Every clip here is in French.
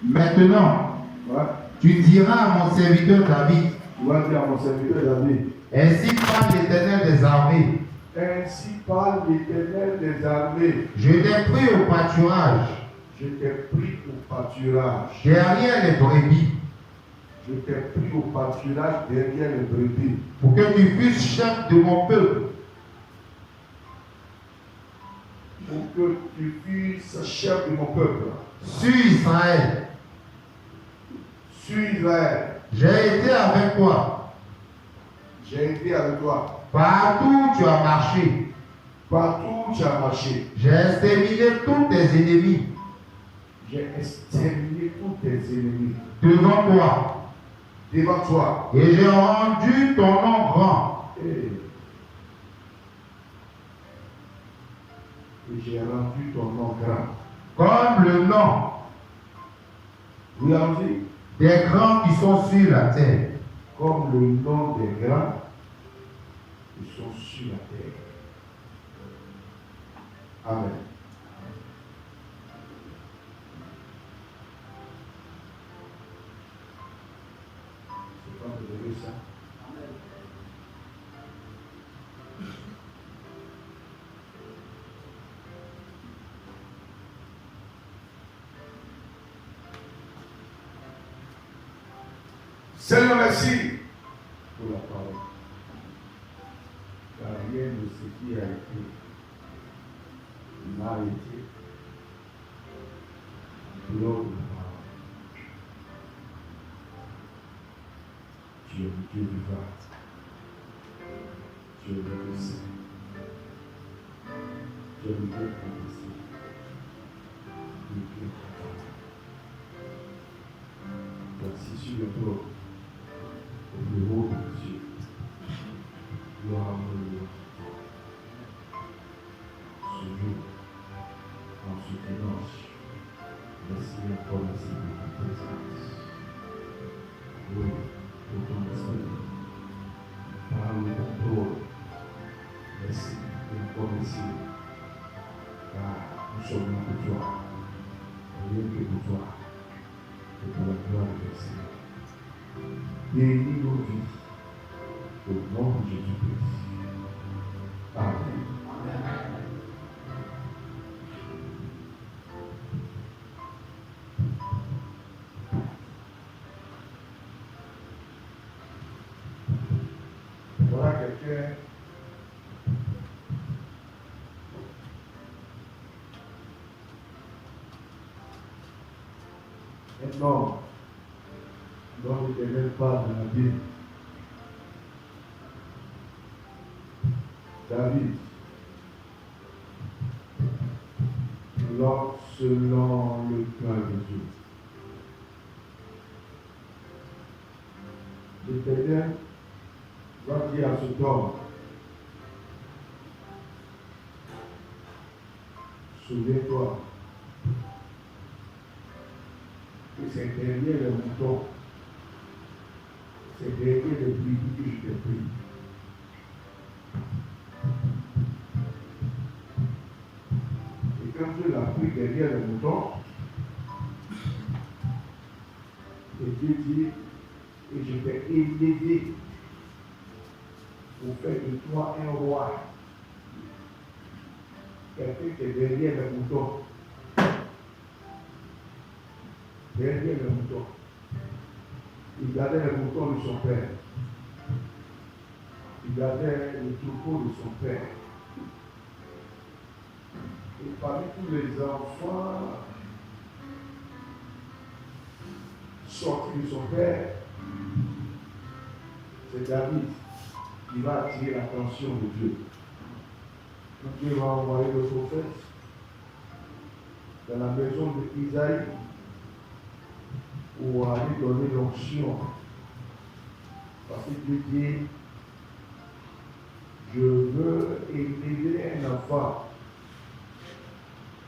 Maintenant, Ouais. tu diras à mon serviteur David, Tu vas dire à mon serviteur David, ainsi parle l'Éternel des armées, ainsi parle l'Éternel des armées. je t'ai pris au pâturage, Je t'ai pris au pâturage. derrière les brebis, Je t'ai pris au pâturage derrière les brebis. pour que tu fusses chef de mon peuple. Pour que tu fusses chef de mon peuple. Sur Israël, Sur Israël, j'ai été avec toi. j'ai été avec toi. Partout où tu as marché, Partout où tu as marché, j'ai exterminé tous tes ennemis j'ai exterminé tous tes ennemis devant toi. devant toi. Et j'ai rendu ton nom grand. Et j'ai rendu ton nom grand. Comme le nom Oui, allons-y. des grands qui sont sur la terre. Comme le nom des grands qui sont sur la terre. Amen. C'est pas vous avez ça. Seigneur, merci pour la parole. Car rien de ce qui a été n'a été dehors de la parole. Tu es le Dieu vivant. Tu es le Dieu saint. Tu es le Dieu protesté. Le Dieu content. Voici sur le trône. Au bureau de Dieu. Gloire à Dieu. Ce jour, en ce dimanche, merci encore merci pour ta présence. Oui, pour ton esprit. Parle de ton trône. Merci et encore merci. Car nous sommes là pour toi. Rien que pour toi. Et pour la gloire de ton Seigneur. Bénis nos vies au nom de Jésus-Christ. Amen. Voilà quelqu'un. Un homme dont l'Éternel parle dans la Bible. David, l'homme selon le cœur de Dieu. L'Éternel va dire à cet homme, souviens-toi que c'est derrière le mouton, c'est derrière le brebis que je t'ai pris. Et quand Dieu l'a pris derrière le mouton, et Dieu dit, et je t'ai élevé pour faire de toi un roi. Quelqu'un qui est derrière le mouton. Derrière le mouton. Il gardait le mouton de son père. Il gardait le troupeau de son père. Et parmi tous les enfants sortis de son père, c'est David qui va attirer l'attention de Dieu. Donc Dieu va envoyer le prophète dans la maison d'Isaïe pour aller donner l'onction. Parce que Dieu dit, je veux élever un enfant.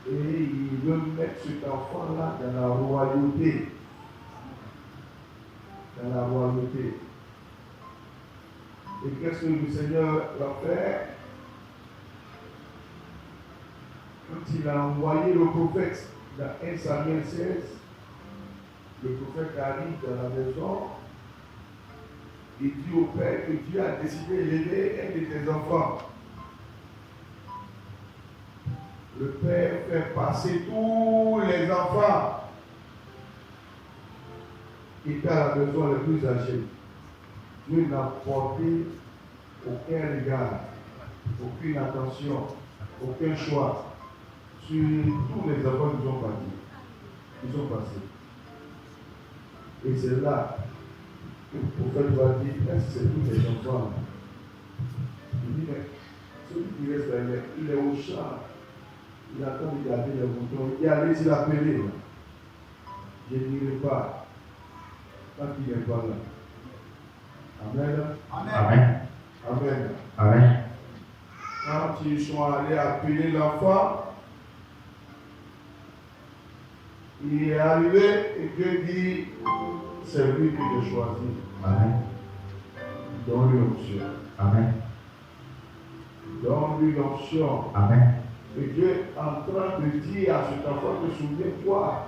Et il veut mettre cet enfant-là dans la royauté. Dans la royauté. Et qu'est-ce que le Seigneur va faire? Quand il a envoyé le prophète dans 1 Samuel 16, le prophète arrive dans la maison, il dit au père que Dieu a décidé d'élever un de tes enfants. Le père fait passer tous les enfants qui étaient à la maison les plus âgés. Dieu n'a porté aucun regard, aucune attention, aucun choix sur tous les enfants qui sont partis. Ils sont passés. Et c'est là que le prophète va dire, est-ce que c'est tous les enfants? Il dit, mais celui qui reste là, il est au champ. Il attend de garder les moutons. Il est allé se l'appeler. Je n'irai pas. Tant qu'il n'est pas là. Amen. Amen. Amen. Amen. Quand ils sont allés appeler l'enfant, il est arrivé et Dieu dit, c'est lui que j'ai choisi. Amen. Donne-lui l'onction. Amen. Donne-lui l'onction. Amen. Et Dieu est en train de dire à cet enfant, te souviens-toi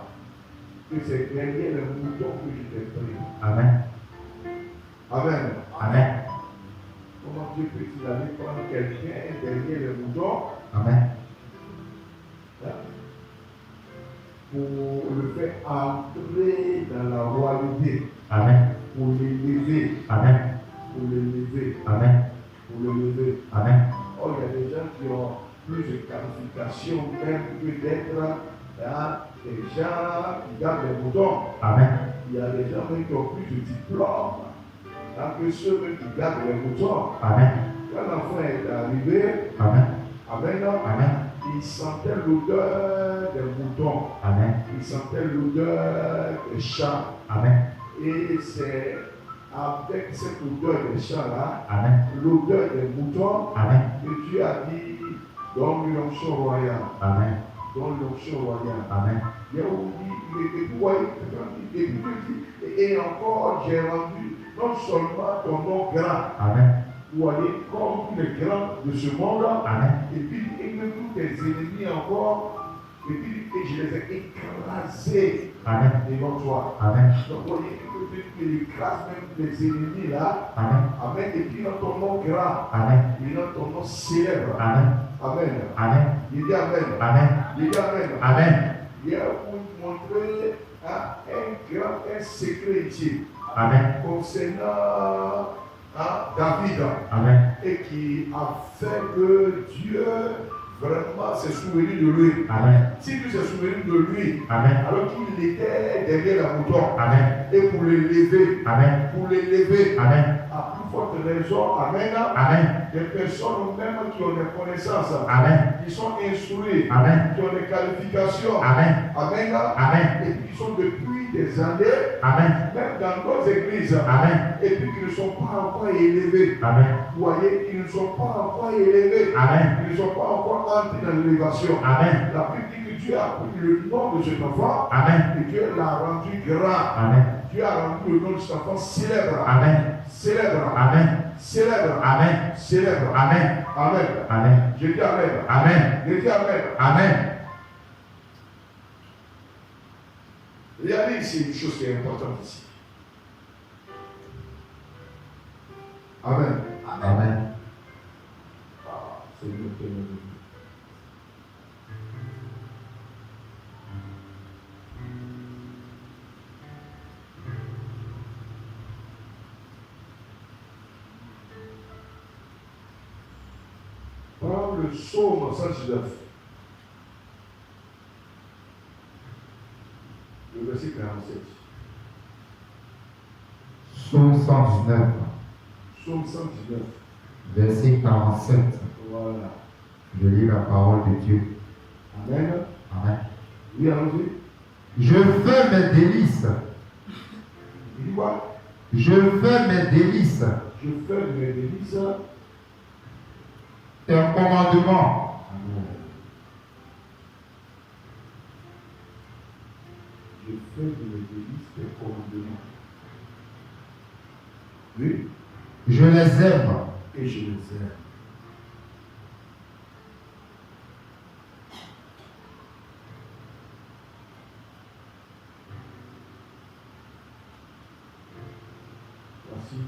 que c'est derrière le mouton que je t'ai pris. Amen. Amen. Amen. Comment Dieu peut-il aller prendre quelqu'un derrière le mouton Amen. pour le faire entrer dans la royauté, Amen. pour l'élever, Amen. pour l'élever, Amen. pour l'élever. Amen. Oh, il y a des gens qui ont plus de qualifications même que d'être des gens qui gardent les moutons. Amen. Il y a des gens même qui ont plus de diplômes que ceux même qui gardent les moutons. Amen. Quand l'enfant est arrivé, Amen. Amen, Amen. il sentait l'odeur des moutons. Amen. Il sentait l'odeur des champs. Amen. Et c'est avec cette odeur des champs-là, Amen. l'odeur des moutons, Amen. que Dieu a dit, donne l'onction royale. Amen. Donne l'onction royale. Amen. Il y a où vous voyez, et encore, j'ai rendu non seulement ton nom grand, Amen. vous voyez, comme tous les grands de ce monde, Amen. et puis, et même tous tes ennemis encore, et puis, et je les ai écrasés Amen. devant toi. Amen. Donc, vous voyez, il écrase même les ennemis là. Amen. Amen. Et puis, dans ton nom grand, Amen. il dans ton nom célèbre. Amen. Amen. Amen. Il dit Amen. Amen. Il dit Amen. Amen. Il y a pour montrer un secret ici Amen. concernant David. Amen. Et qui a fait que Dieu vraiment s'est souvenu de lui. Amen. Si Dieu s'est souvenu de lui, Amen. alors qu'il était derrière la mouton, Amen. et pour l'élever, Amen. Amen. à plus forte raison, Amen, Amen. des personnes même qui ont des connaissances, Amen. qui sont instruits, Amen. qui ont des qualifications, Amen. Amen, Amen. et puis qui sont depuis des années, Amen. même dans nos églises, Amen. et puis qui ne sont pas encore élevés. Amen. Vous voyez, ils ne sont pas encore élevés. Amen. Ils ne sont pas encore entrés dans l'élévation. Amen. La Bible dit que Dieu a pris le nom de cet enfant Amen. et Dieu l'a rendu grand. Amen. Dieu a rendu le nom de cet enfant célèbre. Amen. Célèbre. Amen. Célèbre. Amen. Célèbre. Amen. Amen. Amen. Je dis Amen. Amen. Je dis Amen. Amen. Regardez ici une chose qui est importante ici. Amen. Amen. C'est le témoin. Prends le psaume 119. Le verset 47. Psaume 119, Psaume 119. verset 47. Voilà. Je lis la parole de Dieu. Amen. Amen. Oui, allons-y. Je fais mes délices. Il dit quoi? Je fais mes délices. Je fais mes délices. C'est un commandement. Amen. Je fais de mes délices des commandements. Oui. Je les aime. Et je les aime. fois-ci,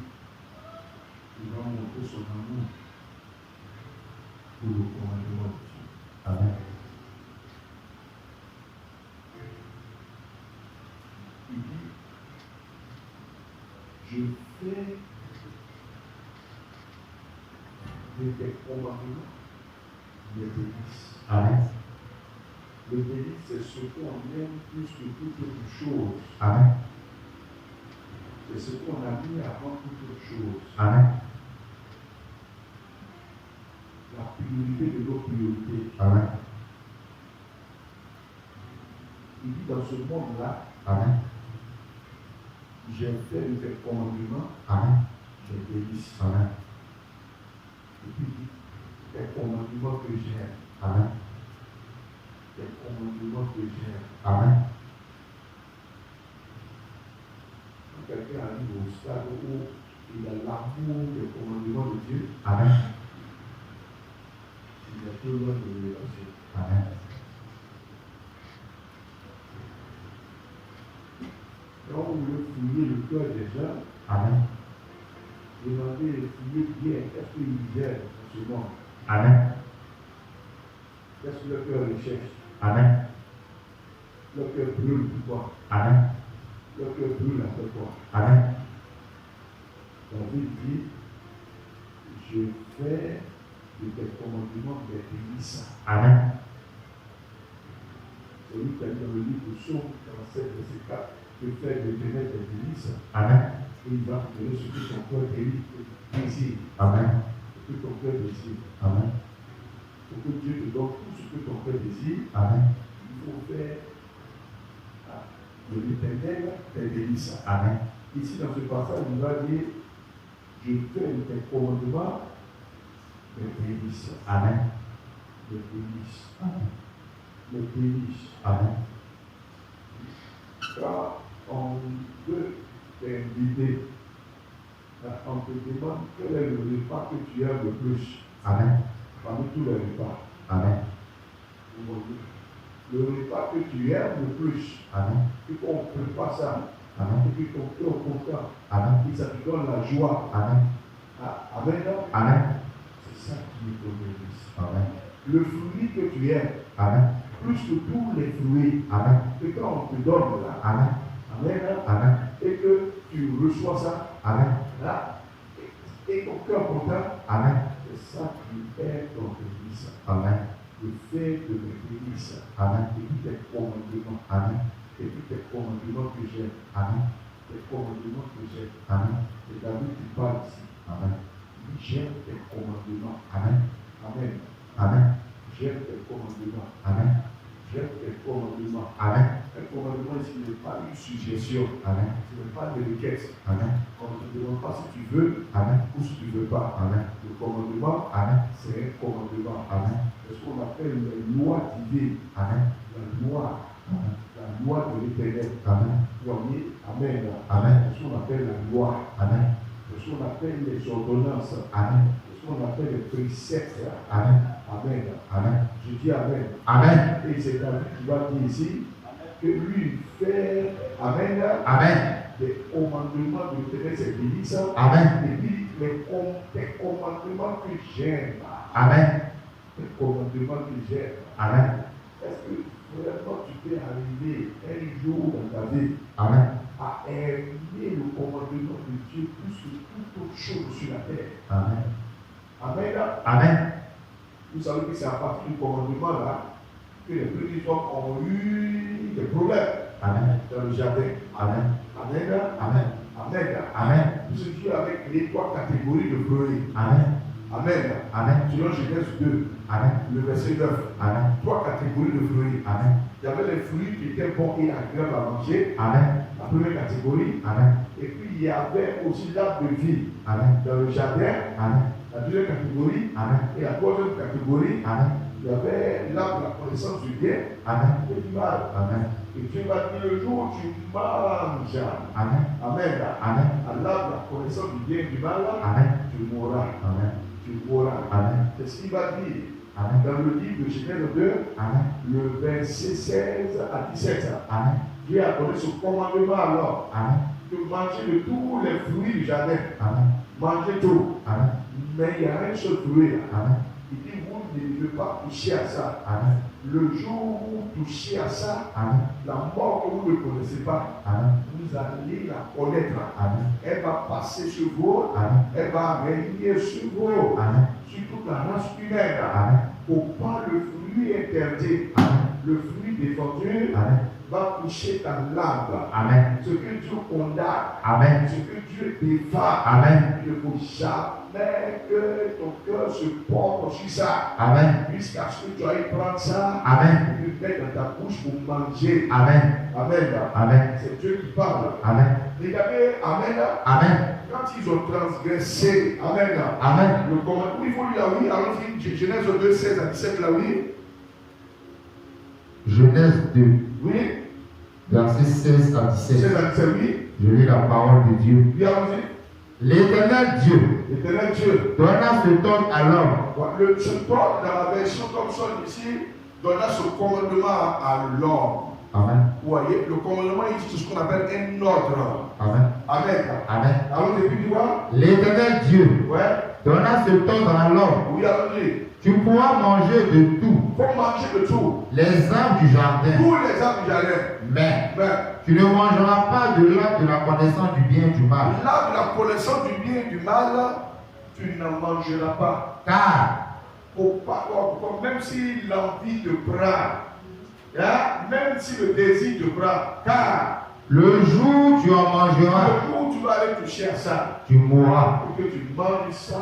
il va montrer son amour pour le commandement de Dieu. Amen. Il dit, je fais de tes commandements des délices. Amen. Le délice, c'est ce qu'on aime plus que toute autre chose. Amen. C'est ce qu'on a mis avant toute autre chose. Amen. La priorité de nos priorités. Amen. Il dit dans ce monde-là, Amen. j'ai fait de tes commandements Amen. des délices. Amen. Et puis il dit, tes commandements que j'aime. Amen. Tes commandements que j'aime. Amen. Quand quelqu'un arrive au stade où il a l'amour des commandements de Dieu, Amen. il a tout loin de l'évangile. Amen. Quand vous voulez fouiller le cœur des gens, Amen. demandez, fouillez bien, qu'est-ce qu'ils aiment dans ce monde? Amen. Qu'est-ce que le cœur recherche? Amen. Le cœur brûle pour toi. Amen. Le cœur brûle après toi. Amen. David dit, je fais de tes commandements des délices. Amen. C'est lui qui a dit dans le livre de Psaume 47, verset 4, je fais de l'éternel des délices. Amen. Et il va te donner ce que ton cœur désire. Amen. Ce que ton cœur désire. Amen. Pour que Dieu te donne tout ce que ton cœur désire, Amen. il faut faire de l'éternel des délices. Amen. Ici, dans ce passage, il va dire, je fais de tes commandements des délices. Amen. Des délices. Amen. Des délices. Amen. Quand on veut t'inviter, on te demande quel est le repas que tu aimes le plus Amen. parmi tous les repas. Amen. Vous voyez, le repas que tu aimes le plus, Amen. et qu'on prépare ça, Amen. et puis ton cœur content, Amen. et ça te donne la joie. Amen. Amen. Amen. C'est ça qui est ton délice. Amen. Le fruit que tu aimes, Amen. plus que tous les fruits, Amen. que quand on te donne là, Amen. Amen, Amen. et que tu reçois ça, Amen. là, et ton cœur content, Amen. c'est ça qui est ton délice. Amen. Le fait de mes délices, Amen. et puis tes commandements, Amen. et puis tes commandements que j'aime, Amen. tes commandements que j'aime. Amen. Et David qui parle ici, Amen. il dit, j'aime tes commandements. Amen. Amen. Amen. J'aime tes commandements. Amen. J'aime tes commandements. Amen. Un commandement ici n'est pas une suggestion, Amen. ce n'est pas une requête. Amen. On ne te demande pas si tu veux Amen. ou si tu ne veux pas. Amen. Le commandement, Amen. c'est un commandement. Amen. C'est ce qu'on appelle les lois divines. Amen. La loi de l'éternel. Amen. Vous voyez, Amen. Amen. C'est ce qu'on appelle la loi. Amen. C'est ce qu'on appelle les ordonnances. Amen. C'est ce qu'on appelle les préceptes. Amen. Amen. Amen. Je dis Amen. Amen. Et c'est David qui va dire ici que lui fait Amen. Amen. Des commandements de l'éternel, c'est délices. Amen. Et puis les commandements que j'aime. Amen. Les commandements que j'aime. Amen. Est-ce que vraiment tu peux arriver un jour dans ta vie Amen. à aimer le commandement de Dieu plus que toute autre chose sur la terre? Amen. Amen. Amen. Vous savez que c'est à partir du commandement là que les petits hommes ont eu des problèmes Amen. dans le jardin. Amen. Amen. Amen. Amen. Amen. Parce que Dieu avait créé 3 catégories de fruits. Amen. Amen. Amen. Selon Genèse 2, Amen. le verset 9. Amen. 3 catégories de fruits. Amen. Il y avait les fruits qui étaient bons et agréables à manger, Amen. la première catégorie. Amen. Et puis il y avait aussi l'arbre de vie Amen. dans le jardin, Amen. la deuxième catégorie. Amen. Et la troisième catégorie, Amen. il y avait l'arbre de la connaissance du bien Amen. et du mal. Amen. Et Dieu va dire le jour où tu manges, Amen. Amen, Amen. à l'arbre de la connaissance du bien et du mal, Amen. tu mourras. Amen. Tu mourras. Amen. C'est ce qu'il va dire Amen. dans le livre de Genèse 2, Amen. le verset 16 à 17. Amen. Dieu a donné ce commandement alors. Amen. de manger de tous les fruits du jardin. Amen. Mangez tout. Amen. Mais il y a un seul fruit là. Amen. Il dit, vous ne devez pas toucher à ça. Amen. Le jour où vous touchez à ça, Amen. la mort que vous ne connaissez pas, Amen. vous allez la connaître. Amen. Elle va passer sur vous. Amen. Elle va régner sur vous. Amen. Sur toute la race humaine. Amen. Pour pas le fruit interdit. Amen. Le fruit défendu Amen. va toucher ta langue. Amen. Ce que Dieu condamne, Amen. ce que Dieu défend, Amen. il ne faut jamais que ton cœur se porte sur ça. Amen. Jusqu'à ce que tu ailles prendre ça Amen. et le mettre dans ta bouche pour manger. Amen. Amen. Amen. C'est Dieu qui parle. Amen. Regardez, Amen. Amen. Quand ils ont transgressé, Amen. Amen. Le commandement, il faut lire là, oui. Allons-y, Genèse 2, 16 à 17, là, oui. Genèse 2, Oui. versets 16 à 17. 16 à 17, oui. Je lis la parole de Dieu. Oui, allons-y. L'Éternel Dieu L'éternel Dieu. donna ce temps à l'homme. Ce temps, dans la version comme ça ici, donna ce commandement à l'homme. Amen. Vous voyez, le commandement ici, c'est ce qu'on appelle un ordre. Amen. Amen. Amen. Allons-y, puis tu vois. L'Éternel Dieu Ouais. donna ce temps à l'homme. Oui, allons-y. Tu pourras manger de tout, Il faut manger de tout. les arbres du jardin, Tous les arbres du jardin. mais Mais tu ne mangeras pas de l'arbre de la connaissance du bien et du mal. l'arbre de la connaissance du bien et du mal, tu n'en mangeras pas. Car Même si l'envie te prend, hein, même si le désir te prend, car le jour où tu en mangeras, le jour où tu vas aller toucher à ça, tu mourras. et que tu manges ça,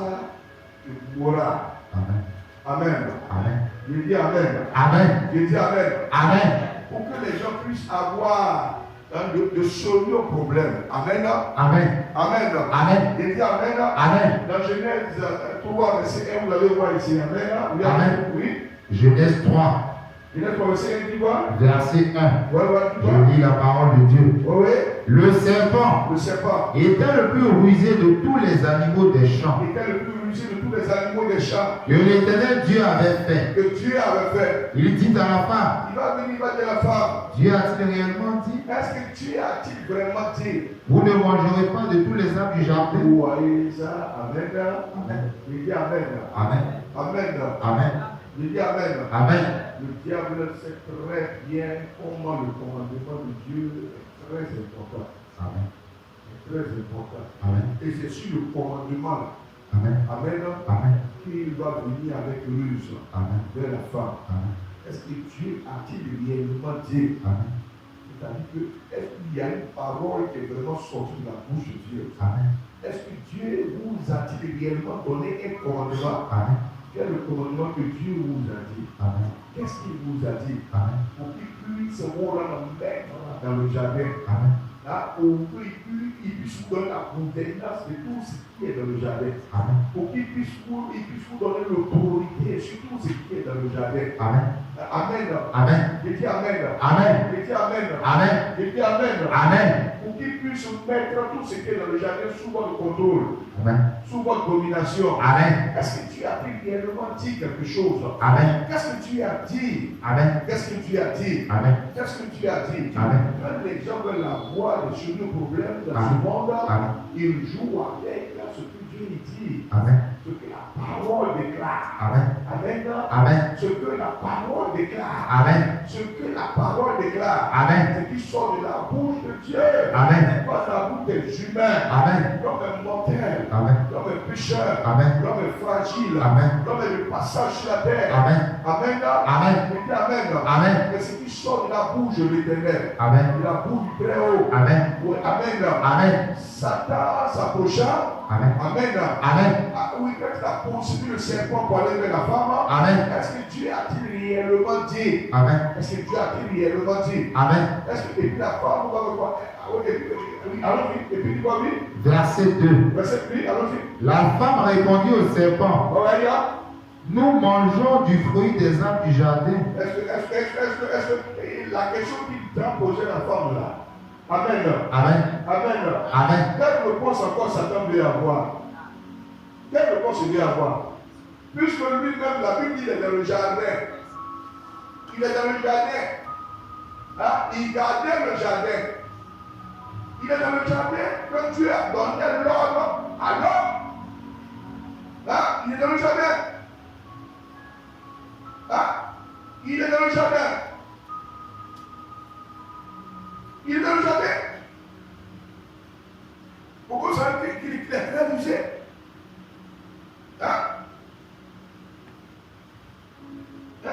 tu mourras. Amen. Amen. Amen. Je dis Amen. Amen. Je dis Amen. Amen. Pour que les gens puissent avoir de solutions aux problèmes. Amen. Amen. Amen. Amen. Je dis Amen. Amen. Dans Genèse 3, verset 1, vous allez voir ici. Amen. Oui. Amen. Oui. Genèse 3, Genèse 3, verset 1, tu vois. verset 1. Ouais, ouais, tu vois. Je lis la parole de Dieu. Oui, oui. Le serpent Le serpent était le plus rusé de tous les animaux des champs était le plus rusé de tous les animaux des champs que l'Éternel Dieu avait fait. que Dieu avait fait. Il dit à la femme, Il va venir, il va dire à la femme, Dieu a-t-il réellement dit, est-ce que Dieu a-t-il vraiment dit? vous ne mangerez pas de tous les arbres du jardin? Vous voyez ça? Amen. Amen. Je dis Amen. Amen. Amen. Amen. Je dis Amen. Amen. Le diable sait très bien comment le commandement de Dieu est très important. Amen. C'est très important. Amen. Et c'est sur le commandement, Amen. Amen, Amen. qu'il va venir avec ruse Amen. vers la femme. Amen. Est-ce que Dieu a-t-il réellement dit? Amen. C'est-à-dire que, est-ce qu'il y a une parole qui est vraiment sortie de la bouche de Dieu? Amen. Est-ce que Dieu vous a-t-il réellement donné un commandement? Amen. Quel est le commandement que Dieu vous a dit? Amen. Qu'est-ce qu'il vous a dit? Amen. Pour qu'il puisse vous rendre maître dans le jardin. Amen. Là, pour qu'il puisse vous donner la gouvernance de tout ce qui est dans le jardin. Amen. Pour qu'il puisse vous donner l'autorité sur tout ce qui est dans le jardin. Amen. Amen. Amen. Je dis Amen. Amen. Je dis Amen. Amen. Je dis Amen. Amen. Pour qu'il puisse mettre tout ce qui est dans le jardin sous votre contrôle, Amen. sous votre domination. Amen. Est-ce que Dieu a réellement dit quelque chose? Amen. Qu'est-ce que Dieu a dit? Amen. Qu'est-ce que Dieu a dit? Amen. Qu'est-ce que Dieu a dit? Amen. Quand les gens veulent avoir des solutions problèmes dans Amen. ce monde, Amen. ils jouent avec ce que Dieu dit. Amen. Ce que la parole déclare. Amen. Amen. Amen. Ce que la parole déclare. Amen. Ce que la parole déclare. Amen. Ce qui sort de la bouche de Dieu. Amen. Pas de la bouche des humains. Amen. L'homme est mortel. Amen. L'homme est pécheur. Amen. L'homme est fragile. Amen. L'homme est le passage sur la terre. Amen. Amen. Amen. Je dis Amen. Amen. Et ce qui sort de la bouche de l'Éternel. Amen. De la bouche du Très-Haut. Amen. Oui, Amen. Amen. Satan s'approcha. Amen. Amen. Amen. Ah, oui, quand il a poursuivi le serpent pour aller vers la femme, Amen. est-ce que Dieu a-t-il réellement dit? Amen. Est-ce que Dieu a-t-il réellement dit? Amen. Est-ce que et puis la femme va me voir? Allons-y, et puis il va vite. Verset 2. Verset 3, allons-y. La femme répondit au serpent, nous mangeons du fruit des arbres du jardin. Est-ce que la question qu'il t'a posée la femme là? Amen. Amen. Amen. Amen. Quelle réponse encore Satan veut avoir? Quelle réponse il veut avoir? Puisque lui-même, la Bible dit qu'il est dans le jardin. Il est dans le jardin. Hein? Il gardait le jardin. Il est dans le jardin quand Dieu a donné l'ordre à l'homme. Hein? Il est dans le jardin. Hein? Il est dans le jardin. Il est dans le jardin. Pourquoi ça veut dire qu'il est très musée? Hein? Hein?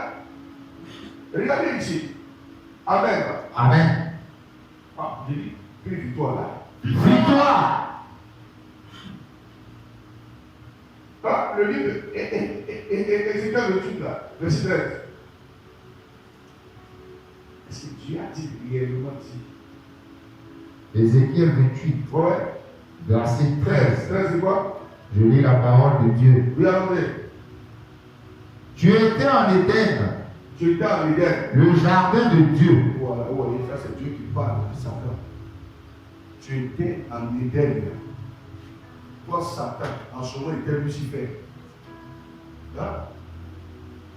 Regardez ici. Amen. Amen. Ah, j'ai dit, prie-toi là. Victoire. Ah, le livre Ézéchiel 28 là, verset 13. Est-ce que Dieu a dit réellement dit? Ézéchiel 28, Ouais. verset 13. 13 c'est quoi? Je lis la parole de Dieu. Oui, allons-y. Tu étais en Éden, Tu étais en Éden. le jardin de Dieu. Voilà, vous voyez, ça c'est Dieu qui parle à Satan. Tu étais en Éden. Toi, Satan, en ce moment, était Lucifer. Hein?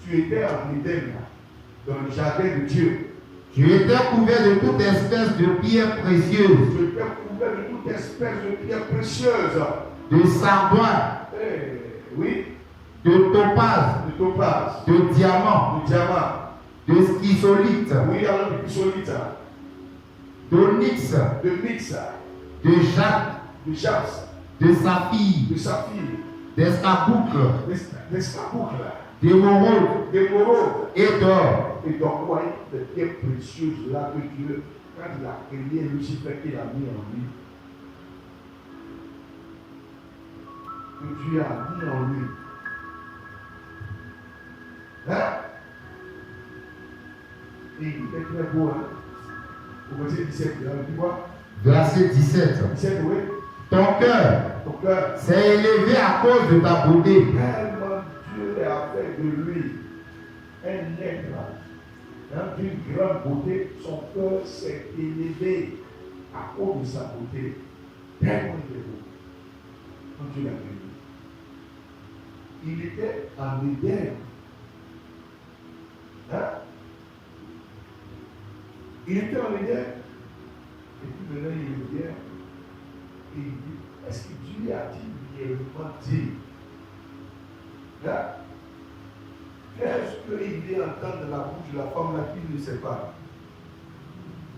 Tu étais en Éden, dans le jardin de Dieu. Tu étais couvert de toute espèce de pierres précieuses, Tu étais couvert de toute espèce de pierres précieuses. de sardoine, Oui, de topaz, de topaz, de diamant, de diamant. de schizolite, Oui, alors de chrysolite, d'onyx, de mix, de jade, de jaspe, de saphir, de saphir, d'escarboucle, d'escarboucle, d'émeraude d'émeraude. et d'or. Et donc, voyez, les pierres précieuses là que Dieu, quand il a créé Lucifer, qu'il a mis en lui, que Dieu a mis en lui. Hein? Et il était très beau, hein? Au verset 17, là, tu vois? Verset 17. 17, oui. Ton cœur Donc là, s'est élevé à cause de ta beauté. tellement Dieu a fait de lui un être d'une grande beauté, son cœur s'est élevé à cause de sa beauté. Tellement il est beau. Quand Dieu l'a créé. Il était en Éden. Hein? Il était en Éden. Et puis maintenant il revient. Et il dit, est-ce que Dieu a dit réellement dit? Hein? Qu'est-ce qu'il vient entendre de la bouche de la femme là qu'il ne sait pas?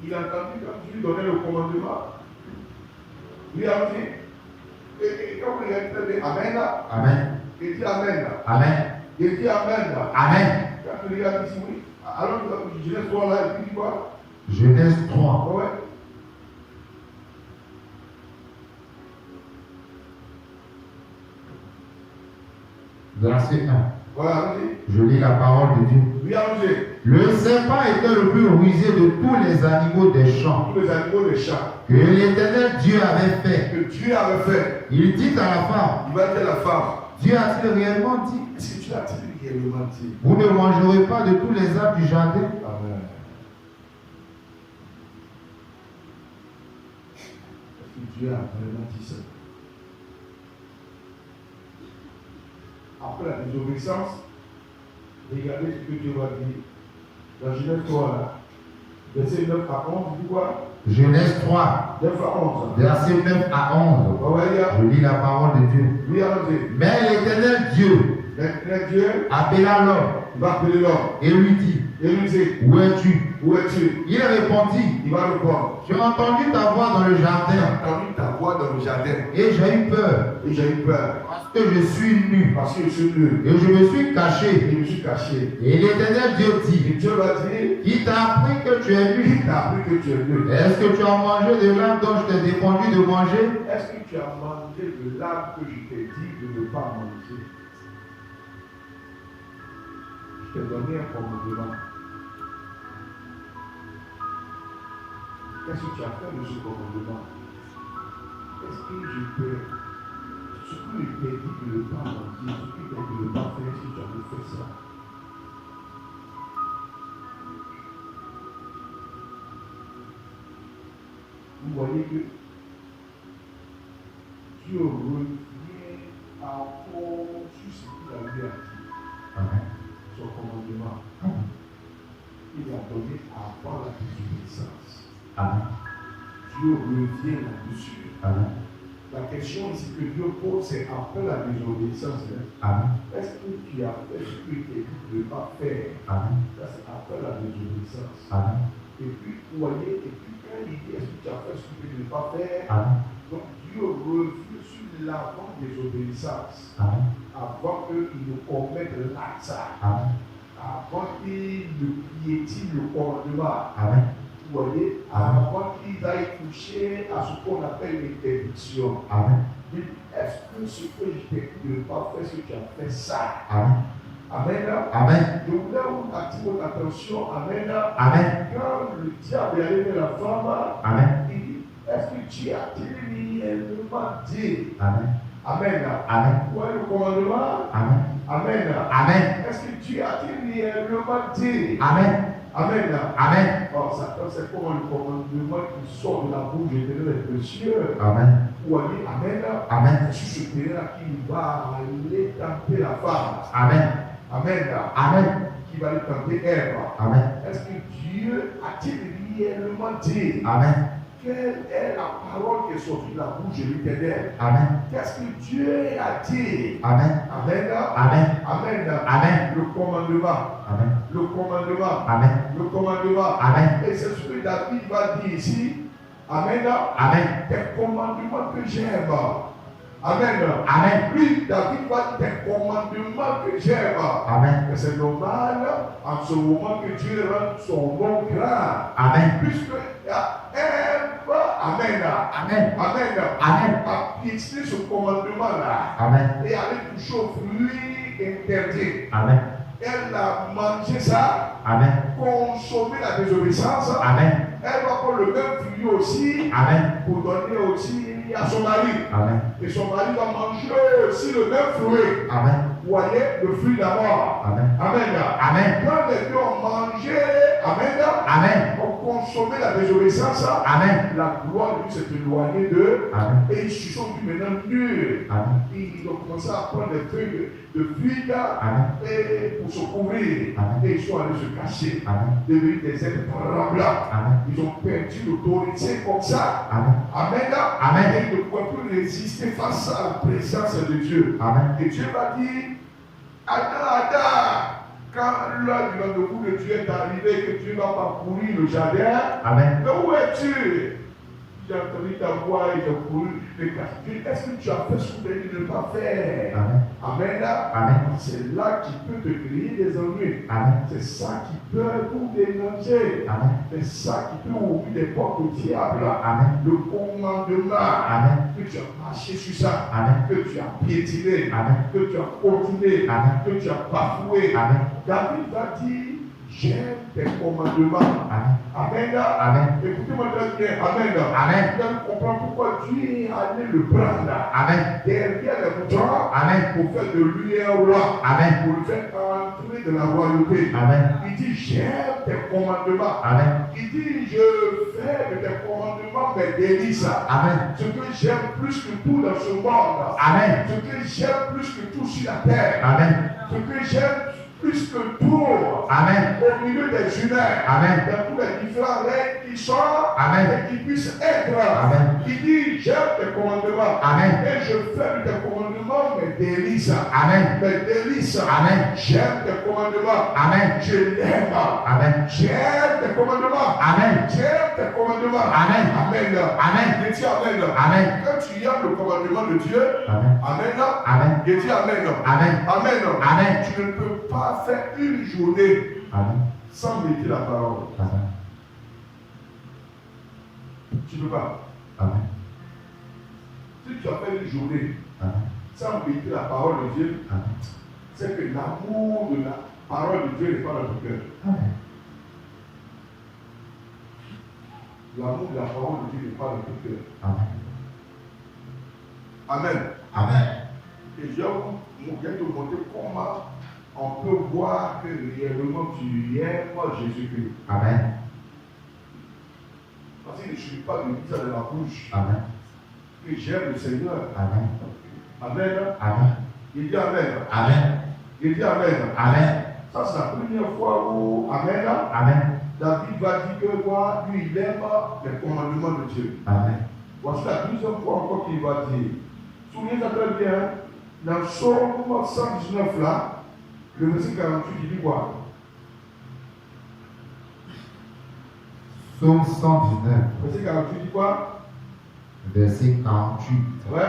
Il a entendu quand Dieu lui donnait le commandement. Il a dit, et quand vous regardez très bien, Amen là. Amen. Il dit Amen là. Amen. Il dit Amen là. Amen. Quand tu regardes ici, oui. Alors, Genèse 3 là, il dit quoi? Genèse 3. Ouais. Verset 1. Voilà, allons-y. Je lis la parole de Dieu. Oui, allons-y. Le serpent était le plus rusé de tous les animaux des champs Tous les animaux des champs que l'Éternel Dieu avait fait. que Dieu avait fait. Il dit à la femme, Il va dire à la femme, Dieu a-t-il réellement dit, est-ce que tu as dit réellement dit? vous ne mangerez pas de tous les arbres du jardin? Amen. Est-ce que Dieu a vraiment dit ça? Après la désobéissance, regardez ce que Dieu va dire. Dans Genèse 3, là, verset 9 à 11, il dit quoi? Genèse 3, 9 à 11. verset 9 à 11. On va dire, Je lis la parole de Dieu. oui, allons-y. Mais l'Éternel Dieu Maintenant, Dieu appela l'homme va appeler l'homme et lui dit, et lui dit, où es-tu? où es-tu? Il répondit, Il va répondre, j'ai entendu ta voix dans le j'ai jardin entendu ta voix dans le jardin et j'ai eu peur et j'ai eu peur parce que je suis nu parce que je suis nu et je me suis et caché. je me suis caché. Et l'Éternel Dieu Et dit, Dieu va dire, qui t'a appris que tu es nu? qui t'a appris que tu es nu? Est-ce que tu as mangé de l'arbre dont je t'ai défendu de manger? Est-ce que tu as mangé de l'arbre que je t'ai dit de ne pas manger? Je t'ai donné un commandement. Qu'est-ce que tu as fait de ce commandement? Est-ce que je t'ai... Ce que je t'ai dit de ne pas manger, ce que je t'ai dit de ne pas faire, est-ce que tu as fait ça? Vous voyez que Dieu revient encore sur ce qu'il a lui a dit, Amen. son commandement. Il a donné avant la désobéissance. Amen. Dieu revient là-dessus. Amen. La question ici que Dieu pose, c'est après la désobéissance. Amen. Est-ce que tu as fait ce que tu ne peux pas faire? Amen. Ça, c'est après la désobéissance. Amen. Et puis, vous voyez, et puis quand il dit, est-ce que tu as fait ce que tu ne peux pas faire? Amen. Donc, Dieu revient sur l'avant-désobéissance. Amen. Avant qu'ils ne commettent l'acte. Amen. Avant qu'ils ne piétinent le commandement. Amen. Vous voyez, avant qu'ils aillent toucher à ce qu'on appelle l'interdiction. Amen. Est-ce que ce que je t'ai dit de ne pas faire, ce que tu as fait ça? Amen. Amen. Amen. Je voulais vous attirer votre attention. Amen. Amen. Quand le diable est allé vers la femme, Amen. il dit, est-ce que tu as réellement dit? Amen. Amen. Amen. Où est le commandement? Amen. Amen. Amen. Est-ce que tu as réellement dit? Amen. Amen. Amen. Oh, Satan, c'est comme le commandement qui sort de la bouche des cieux. Amen. Ou on dit Amen. Amen. Sur ce terrain qui va aller tenter la femme. Amen. Amen. Amen. Qui va aller tenter Ève. Amen. Est-ce que Dieu a-t-il réellement dit? Amen. Quelle est la parole qui est sortie de la bouche de l'Éternel? Amen. Qu'est-ce que Dieu a dit? Amen. Amen. Amen. Amen. Amen. Le commandement. Amen. Le commandement. Amen. Le commandement. Amen. Et c'est ce que David va dire ici. Amen. Amen. Tes commandements que j'aime. Amen. Amen. Lui, David va dire tes commandements que j'aime. Amen. Et c'est normal en ce moment que Dieu rend son nom grand. Amen. Puisque Ève, Amen. Amen. Amen. Amen. A piétiné ce commandement-là. Amen. Et aller toucher au fruit interdit. Amen. Elle a mangé ça, Amen. consommé la désobéissance. Amen. Elle va prendre le même fruit aussi Amen. pour donner aussi à son mari. Amen. Et son mari va manger aussi le même fruit. Amen. Vous voyez, le fruit d'abord. Amen. Amen. Amen. Quand les deux ont mangé, Amen, Amen. ont consommé la désobéissance, Amen. la gloire de Dieu s'est éloignée d'eux. Amen. Et ils se sont vus maintenant nus. Amen. Ils ont commencé à prendre des feuilles de figues Amen. et pour se couvrir. Amen. Et ils sont allés se cacher, Amen. devenus des êtres tremblants. Amen. Ils ont perdu l'autorité comme ça. Amen. Amen. Amen. Et ils ne pouvaient plus résister face à la présence de Dieu. Amen. Et Dieu va dire, Adam, Adam, quand l'heure du rendez-vous de Dieu est arrivée, que Dieu va parcourir le jardin, Amen. mais où es-tu? J'ai entendu ta voix et j'ai couru. Est-ce que tu as fait ce que tu as dit de ne pas faire? Amen. Amen. Amen. C'est là qui peut te créer des ennuis. Amen. C'est ça qui peut tout déranger. Amen. C'est ça qui peut ouvrir des portes au diable. Amen. Le commandement. Amen. Que tu as marché sur ça. Amen. Que tu as piétiné. Amen. Que tu as continué. Amen. Que tu as bafoué. Amen. David va dire, j'aime tes commandements. Amen. Amen. Amen. Écoutez-moi très bien. Amen. Amen. Vous comprenez pourquoi Dieu est allé le prendre Amen. derrière les boutons Amen. pour faire de lui un roi. Amen. Pour le faire entrer de la royauté. Amen. Il dit, j'aime tes commandements. Amen. Il dit, je fais de tes commandements mes délices. Amen. Ce que j'aime plus que tout dans ce monde. Amen. Ce que j'aime plus que tout sur la terre. Amen. Ce que j'aime plus que tout Amen. au milieu des humains. Amen. Dans tous les différents règnes qui sont Amen. et qui puissent être. Amen. Il dit, j'aime tes commandements. Amen. Et je fais de tes commandements mes délices. Amen. Mes délices. Amen. J'aime tes commandements. Amen. Je l'aime. Amen. J'aime tes commandements. Amen. J'aime tes commandements. Amen. Amen. Amen. Je dis Amen. Amen. Quand tu aimes le commandement de Dieu, Amen. Amen. Amen. Je dis Amen. Amen. Amen. Amen. Tu ne peux pas faire une journée Amen. sans méditer la parole. Amen. Tu ne peux pas. Amen. Si tu as fait une journée Amen. sans méditer la parole de Dieu, Amen. c'est que l'amour de la parole de Dieu n'est pas dans ton cœur. Amen. L'amour de la parole de Dieu n'est pas dans ton cœur. Amen. Amen. Amen. Et je vais te montrer comment on peut voir que réellement tu aimes Jésus-Christ. Amen. Parce qu'il ne suffit pas de dire ça de la bouche Amen. que j'aime le Seigneur. Amen. Amen. Amen. Il dit Amen. Amen. Il dit Amen. Amen. Ça, c'est la première fois où Amen. Amen. David va dire que quoi, lui il aime les commandements de Dieu. Amen. Voici la deuxième fois encore qu'il va dire. Souvenez-vous très bien, dans Psaume 119 là, le verset 48, il dit quoi? Psaume 119, Verset 48 dit quoi? verset 48. Ouais.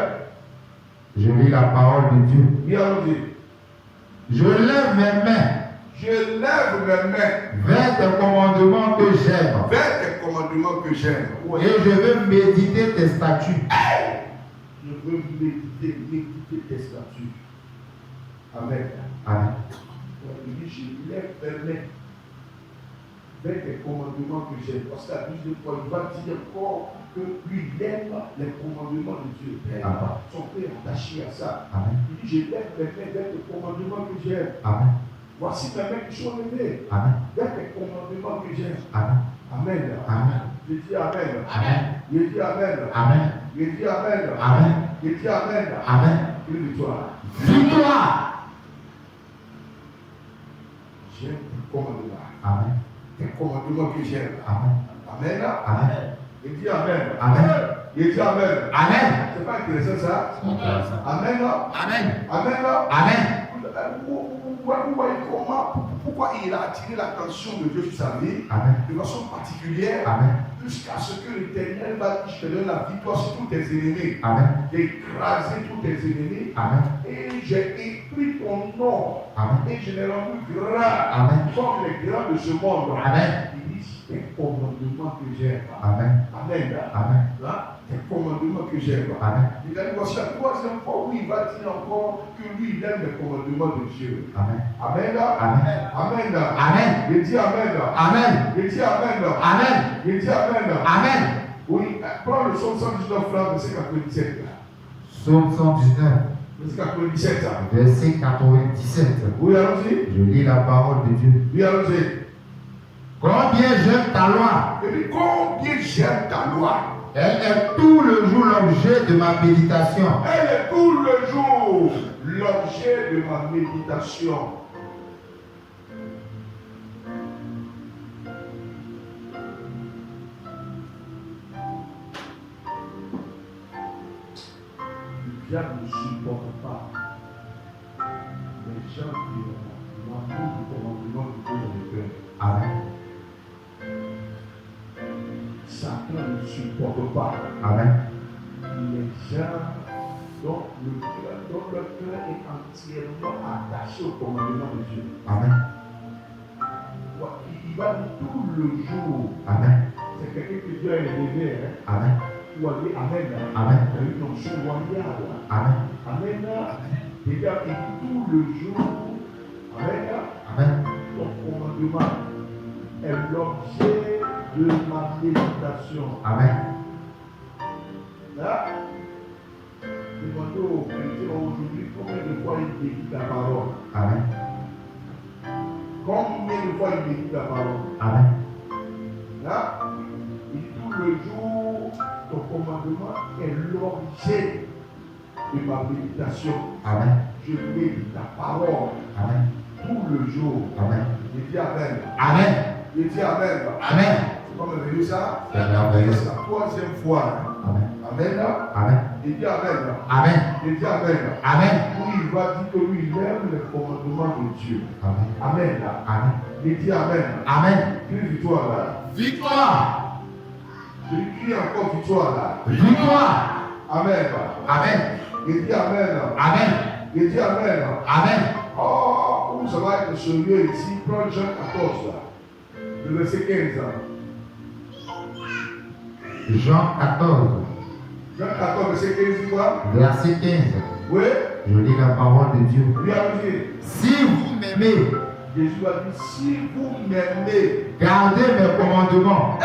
Je lis la parole de Dieu. Oui, allons-y. Je lève mes mains Je lève mes mains vers tes commandements que j'aime. vers tes commandements que j'aime. Ouais. Et je veux méditer tes statuts. Je veux méditer tes statuts. Amen. Amen. Il dit, je lève mes mains vers tes commandements que j'aime. Parce que la deuxième fois, il va dire encore que lui, il aime les commandements de Dieu. Amen. Son père est attaché à ça. Amen. Il dit, je lève mes mains vers tes commandements que j'aime. Amen. Voici mes mains qui sont levées Amen. vers tes commandements que j'aime. Amen. Amen. Amen. Je dis Amen. Amen. Je dis Amen. Amen. Je dis Amen. Amen. Je dis Amen. Amen. Une victoire. Victoire. J'aime tes commandements. Amen. Tes commandements que j'aime. Amen. Amen. Amen. Je dis Amen. Amen. Je dis Amen. Amen. C'est pas intéressant ça? Amen. Amen. Amen. Amen. Vous voyez pourquoi il a attiré l'attention de Dieu sur sa vie Amen. de façon particulière Amen. jusqu'à ce que l'Éternel va dire, je te donne la victoire sur tous tes ennemis. Amen. J'ai écrasé tous tes ennemis Amen. et j'ai écrit ton nom Amen. et je l'ai rendu grand Amen. comme les grands de ce monde. Amen. Il dit, tes commandements que j'aime. Amen. Amen. Amen. Là, tes commandements que j'aime. Amen. Il a dit, voici la troisième fois où il va dire encore que lui, il aime les commandements de Dieu. Amen. Amen. Amen. Amen. Amen. Il dit Amen. Amen. Il dit Amen. Amen. Il dit Amen. Amen. Oui, prends le psaume 119 là, verset 97. Psaume 119, Verset 97. verset 97. Oui, allons-y. Je lis la parole de Dieu. Oui, allons-y. Combien j'aime ta loi. Et puis, combien j'aime ta loi. Elle est tout le jour l'objet de ma méditation. Elle est tout le jour l'objet de ma méditation. Le diable ne supporte pas les gens qui ont l'amour du commandement de Dieu dans le cœur. Amen. Satan ne supporte pas Amen. les gens dont le cœur est entièrement attaché au commandement de Dieu. Amen. Il va dire tout le jour. Amen. C'est quelqu'un que Dieu a élevé. Amen. Ou aller Amen. Amen. Une onction royale. Amen. Amen. Et il dit tout le jour. Amen. Amen. Ton commandement est l'objet de ma méditation. Amen. Là, demandez aux chrétiens aujourd'hui combien de fois ils méditent la parole. Amen. Combien de fois ils méditent la parole. Amen. Là, il dit tout le jour, ton commandement est l'objet de ma méditation. Amen. Je médite ta parole Amen. tout le jour. Amen. Je dis Amen. Amen. Je dis Amen. Amen. C'est comme venu ça. C'est merveilleux. C'est la troisième fois. Amen. Amen. Amen. Je dis Amen. Amen. Je dis Amen. Amen. Oui, il va dire que lui, il aime les commandements de Dieu. Amen. Amen. Amen. Je dis Amen. Amen. Une victoire là. Victoire. Je crie encore victoire là. Victoire. Amen. Amen. Je dis Amen. Amen. Je dis Amen. Amen. Oh, où ça va être sérieux ici? Prends Jean 14 là. Le verset 15. Jean 14, Jean 14, verset 15, dit quoi? verset 15. Oui. Je lis la parole de Dieu. Lui a dit, Si vous m'aimez, Jésus a dit, si vous m'aimez, gardez mes commandements.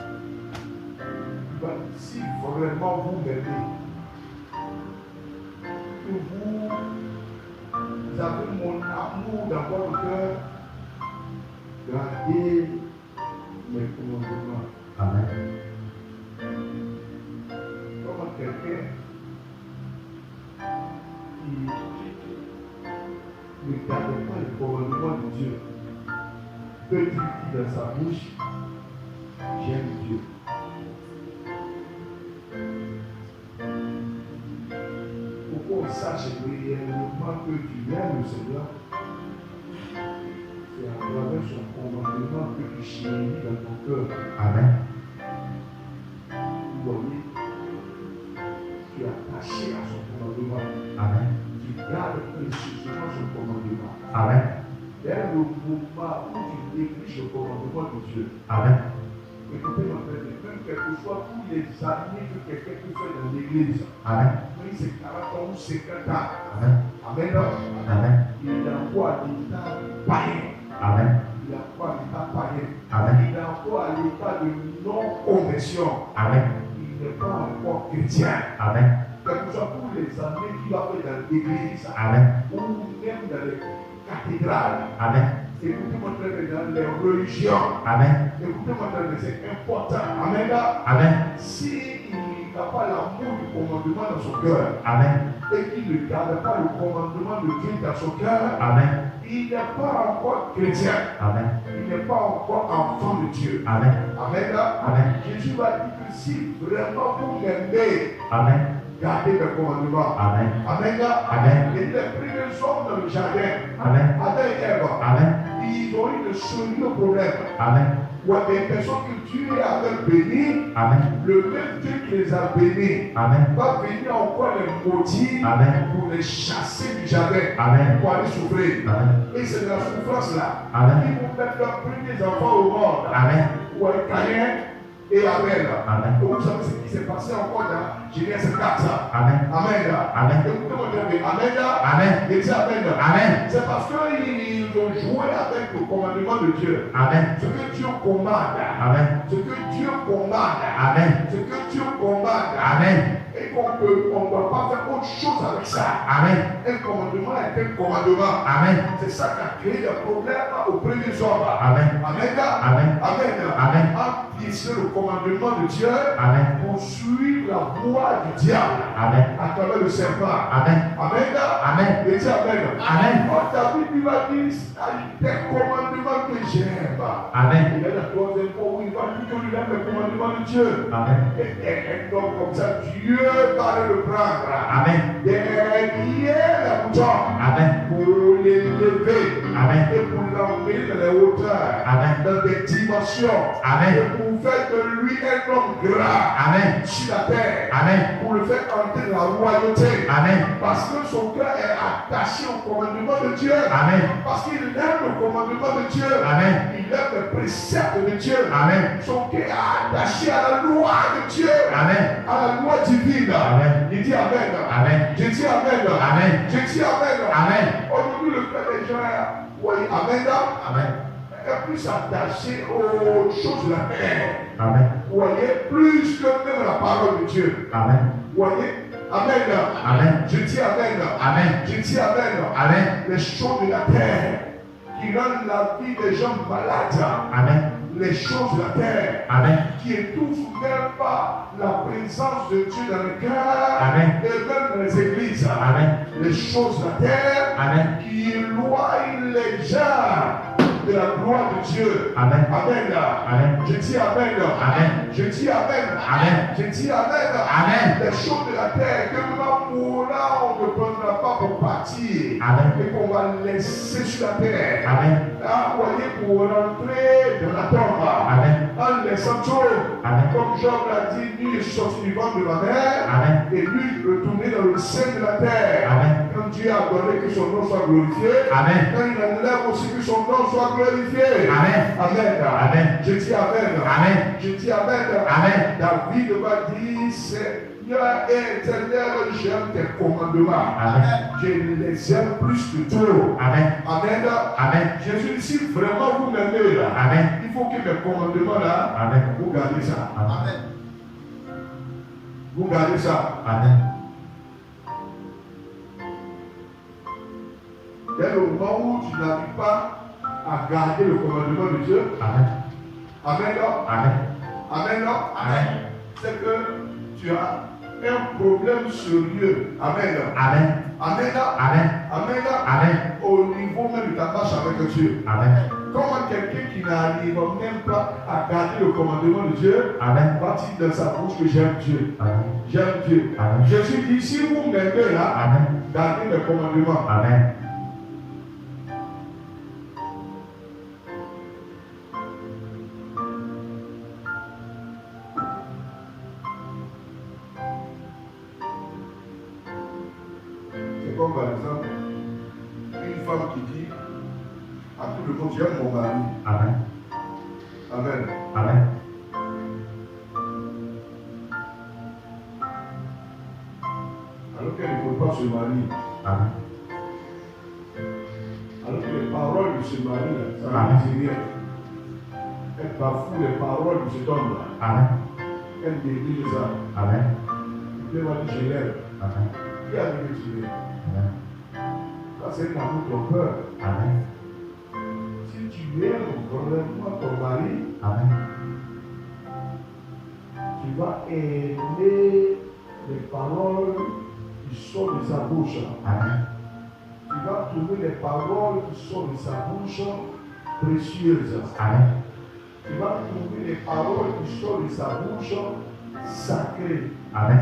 il va dire, si vraiment vous m'aimez, que vous avez mon amour dans votre cœur, gardez mes commandements. Amen. Comment quelqu'un qui ne garde pas les commandements de Dieu peut dire dans sa bouche, j'aime Dieu. Pour qu'on sache réellement que tu aimes le Seigneur, c'est à travers son commandement que tu chéris dans ton cœur. Amen. Vous voyez, tu es attaché à son commandement. Amen. Tu gardes précieusement son commandement. Amen. Dès le moment où tu négliges le commandement de Dieu, Amen. écoutez ma frère, même quelquefois tous les années que quelqu'un peut faire dans l'église, Amen. oui, c'est 40 ans ou 50 ans. Amen. Amen. Amen. Il est encore à l'état païen. Amen. Il est encore à l'état païen. Amen. Il est encore à l'état de non-conversion. Amen. Il n'est pas encore chrétien. Amen. Quelquefois tous les années qu'il a fait dans l'église, Amen. ou même dans les cathédrales. Amen. Écoutez-moi très bien, dans les religions. Amen. Écoutez-moi très bien, c'est important. Amen. Amen. S'il n'a pas l'amour du commandement dans son cœur, Amen. et qu'il ne garde pas le commandement de Dieu dans son cœur, Amen. il n'est pas encore chrétien. Amen. Il n'est pas encore enfant de Dieu. Amen. Amen. Amen. Jésus va dire que si vraiment vous m'aimez, Amen. gardez mes commandements. Amen. Amen. Amen. Et les premiers hommes dans le jardin, Amen. Adam et Ève, Amen. ils ont eu de sérieux problèmes. Amen. Ouais, des personnes que Dieu avait bénies, Amen. le même Dieu qui les a bénis Amen. va venir encore les maudire Amen. pour les chasser du jardin, Amen. pour aller souffrir. Amen. Et c'est de la souffrance là. Amen. Ils vont mettre leurs premiers enfants au monde. Amen. Ouais, Caïn et Abel. Amen. Et vous savez ce qui s'est passé encore dans Genèse 4. Amen. Amen. Amen. Écoutez-moi bien. Amen. Amen. Et dis Amen. Amen. C'est parce qu'ils ont joué avec le commandement de Dieu. Amen. Ce que Dieu commande. Amen. Ce que Dieu commande. Amen. Ce que Dieu commande. Amen. Et qu'on ne doit pas faire autre chose avec ça. Amen. Un commandement est un commandement. Amen. C'est ça qui a créé des problèmes aux premiers hommes. Amen. Amen. Amen. Amen. Amen. Empiéter le commandement de Dieu Amen. pour suivre la voie du diable Amen. à travers le serpent. Amen. Amen. Amen. Et dis Amen. Amen. Quand David il va dire des commandements que j'aime. Amen. Il y a la troisième fois où il va dire que lui aime les commandements de Dieu. Amen. Et un homme comme ça, Dieu va le prendre. Amen. Derrière la bouton. Amen. Pour l'élever. Amen. Et pour l'emmener dans les hauteurs. Amen. Dans des dimensions. Amen. Et pour faire de lui un homme grand. Amen. Sur la terre. Amen. Pour le faire entrer dans la royauté. Amen. Parce que son cœur est attaché au commandement de Dieu. Amen. Parce qu'il aime le commandement de Dieu. Amen. Il aime les préceptes de Dieu. Amen. Son cœur est attaché à la loi de Dieu. Amen. À la loi divine. Amen. Il dit Amen. Amen. Je dis Amen. Amen. Je dis Amen. Amen. Aujourd'hui, le cœur des gens, voyez, Amen, Amen. est plus attaché aux choses de la terre. Amen. Voyez, plus que même la parole de Dieu. Amen. Voyez, Amen. Amen. Je dis Amen. Amen. Je dis Amen. Amen. Les choses de la terre qui rendent la vie des gens malades. Amen. Les choses de la terre Amen. qui étouffent même pas la présence de Dieu dans le cœur Amen. et même dans les églises. Amen. Les choses de la terre Amen. qui éloignent les gens de la gloire de Dieu. Amen. Amen. Amen. Je dis Amen. Amen. Je dis Amen. Amen. Je dis Amen. Amen. Les choses de la terre que nous mourrons, on ne prendra pas pour partir. Amen. Et qu'on va laisser sur la terre. Amen. Envoyer pour rentrer dans la tombe. Amen. En laissant tout. Amen. Comme Job l'a dit, lui est sorti du ventre de ma mère. Amen. Et lui retourné dans le sein de la terre. Amen. Quand Dieu a donné que son nom soit glorifié. Amen. Quand il enlève aussi que son nom soit glorifié. Amen. Amen. Amen. Je dis Amen. Amen. Je dis Amen. Amen. David va dire, Seigneur éternel, j'aime tes commandements. Amen. Je les aime plus que tout. Amen. Amen. Amen. Jésus dit, si vraiment vous m'aimez là, Amen. il faut que mes commandements là, Amen. vous gardez ça. Amen. Vous gardez ça. Amen. Dès le moment où tu n'arrives pas à garder le commandement de Dieu, Amen. Amen. Amen. Amen. Amen. C'est que tu as un problème sérieux. Amen. Amen. Amen. Amen. Amen. Amen. Au niveau même de ta marche avec Dieu. Amen. Comment quelqu'un qui n'arrive même pas à garder le commandement de Dieu va dire dans sa bouche que j'aime Dieu. J'aime Dieu. Jésus dit, si vous m'aimez là, gardez mes commandements. Amen. C'est comme par exemple, une femme qui dit à tout le monde, j'aime mon mari. Amen. Amen. Amen. Alors qu'elle ne peut pas se marier. Amen. Alors que les paroles de ce mari, ça Amen. ne dit rien. Elle bafoue les paroles de cet homme-là. Amen. Elle débile ça. Amen. Dieu va dire, je l'aime. Amen. Qui a dit que tu l'aimes? Amen. Ça, c'est un amour trompeur. Amen. Si tu aimes vraiment ton mari, Amen. tu vas aimer les paroles qui sortent de sa bouche. Amen. Tu vas trouver les paroles qui sortent de sa bouche précieuses. Amen. Tu vas trouver les paroles qui sortent de sa bouche sacrées. Amen.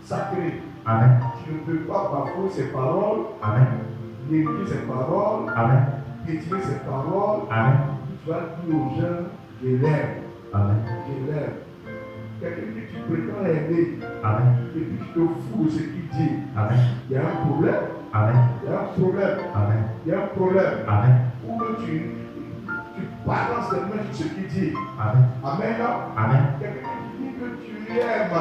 Sacrées. Amen. Tu ne peux pas bafouer ces paroles, Amen. négliger ces paroles, Amen. piétiner ces paroles. Amen. Tu vas dire aux gens, je l'aime. Amen. Je l'aime. Quelqu'un que tu prétends aimer, Amen. et puis tu te fous de ce qu'il dit. Amen. Il y a un problème. Amen. Il y a un problème. Amen. Il y a un problème. Amen. Ou que tu balances les mains sur ce qu'il dit. Amen. Amen. Amen. Quelqu'un qui dit que tu aimes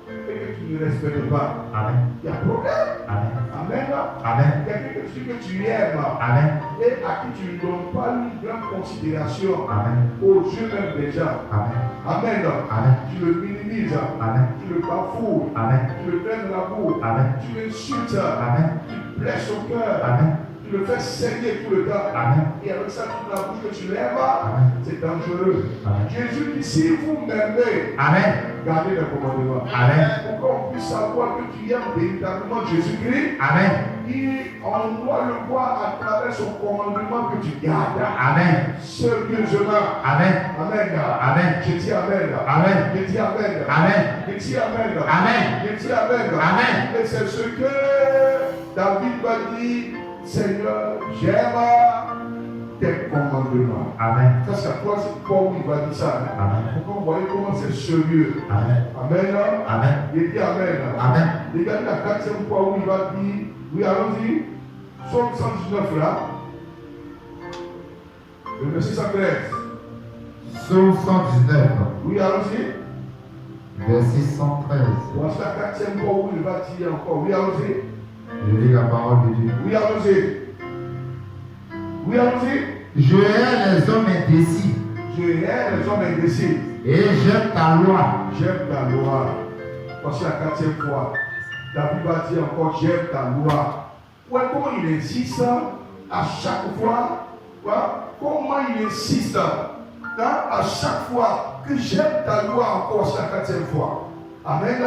et que tu ne respectes pas. Amen. Il y a un problème. Amen. Amen. Amen. Quelqu'un que tu dis que tu aimes Amen. et à qui tu ne donnes pas une grande considération. Amen. Aux yeux même des gens. Amen. Amen. Amen. Tu le minimises. Amen. Tu le bafoues. Amen. Tu le traînes la boue. Amen. Tu l'insultes. Amen. Tu blesses au cœur. Amen. Tu le fais saigner tout le temps. Amen. Et avec ça, toute la bouche que tu lèves, Amen. c'est dangereux. Amen. Jésus dit, si vous m'aimez, Amen. gardez les commandements. Amen. Pour qu'on puisse savoir que tu aimes véritablement Jésus-Christ, Amen. on doit le voir à travers son commandement que tu gardes. Amen. Sérieusement. Amen. Amen. Amen. Je dis Amen. Amen. Je dis Amen. Amen. Je dis Amen. Amen. Je dis Amen. Amen. Et c'est ce que David va dire, Seigneur, j'aime tes commandements. Amen. Ça, c'est à toi, c'est Paul qui va dire ça. Amen. Pour qu'on voit comment c'est sérieux. Amen. Amen. Amen. Il dit Amen. Amen. Regardez la quatrième fois où il va dire, oui, allons-y, Psaume 119 là, le verset 113. Psaume 119, Oui, allons-y. verset 113. Voici la quatrième fois où il va dire encore, oui, allons-y. Je lis la parole de Dieu. Oui, allons-y. Oui, allons-y. Je hais les hommes indécis Je hais les hommes indécis. et j'aime ta loi. J'aime ta loi. Voici la quatrième fois. David va dire encore, j'aime ta loi. Ouais, comment il insiste à chaque fois. Ouais, comment il insiste à chaque fois que j'aime ta loi encore, c'est la quatrième fois. Amen.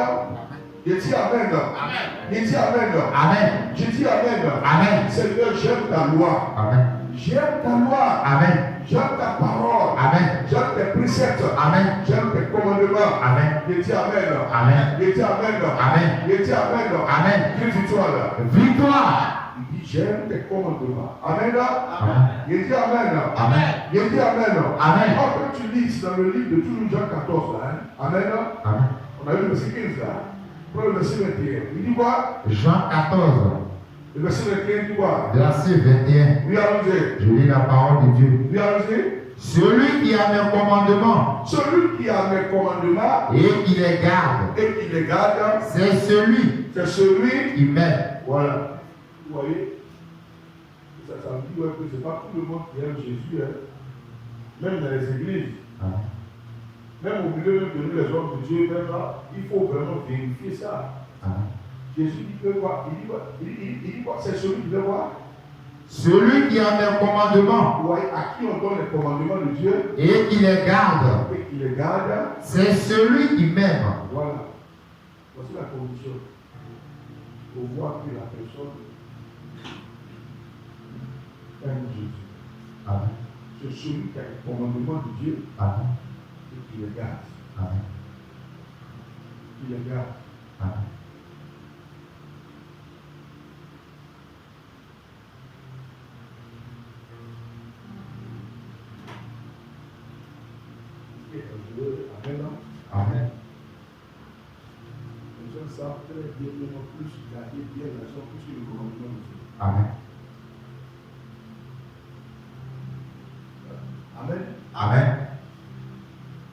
Je dis Amen. Amen. Je dis Amen. Amen. Je dis Amen. Amen. Seigneur, j'aime ta loi. Amen. J'aime ta loi. Amen. J'aime ta parole. Amen. J'aime tes préceptes. Amen. J'aime tes commandements. Amen. Je dis Amen. Amen. Je dis Amen. Amen. Je dis Amen. Amen. Quelle victoire. Victoire. Il dit j'aime tes commandements. Amen. Amen. Je dis Amen. Amen. Je dis Amen. Amen. Quand tu lis dans le livre de toujours Jean 14, là, hein? Amen. Amen. On a vu le verset 15 là. Prends le verset 21. Il dit quoi? Jean 14, Le verset 21 dit quoi? verset 21. Oui, allons-y. Je lis la parole de Dieu. Oui, allons-y. Celui qui a mes commandements Celui qui a mes commandements et qui les garde, et qui les garde, c'est celui c'est celui. qui m'aime. Voilà. Vous voyez? Ça me dit ouais, que ce n'est pas tout le monde qui aime Jésus. Hein. Même dans les églises. Amen. Même au milieu de nous, les hommes de Dieu, même là, il faut vraiment vérifier ça. Amen. Jésus dit que quoi? Il dit quoi? Il dit quoi? C'est celui qui veut voir. Celui qui a mes commandements Vous voyez, à qui on donne les commandements de Dieu et qui les garde, et qui les garde. c'est celui qui m'aime. Voilà. Voici la condition. Pour voir que la personne aime Jésus. Amen. C'est celui qui a le commandement de Dieu Amen. et qui le garde. Amen. Qui le garde. Amen. Amen. Amen. Les gens savent très bien, plus garder bien la chose, plus que le commandement de Dieu. Amen. Amen. Amen.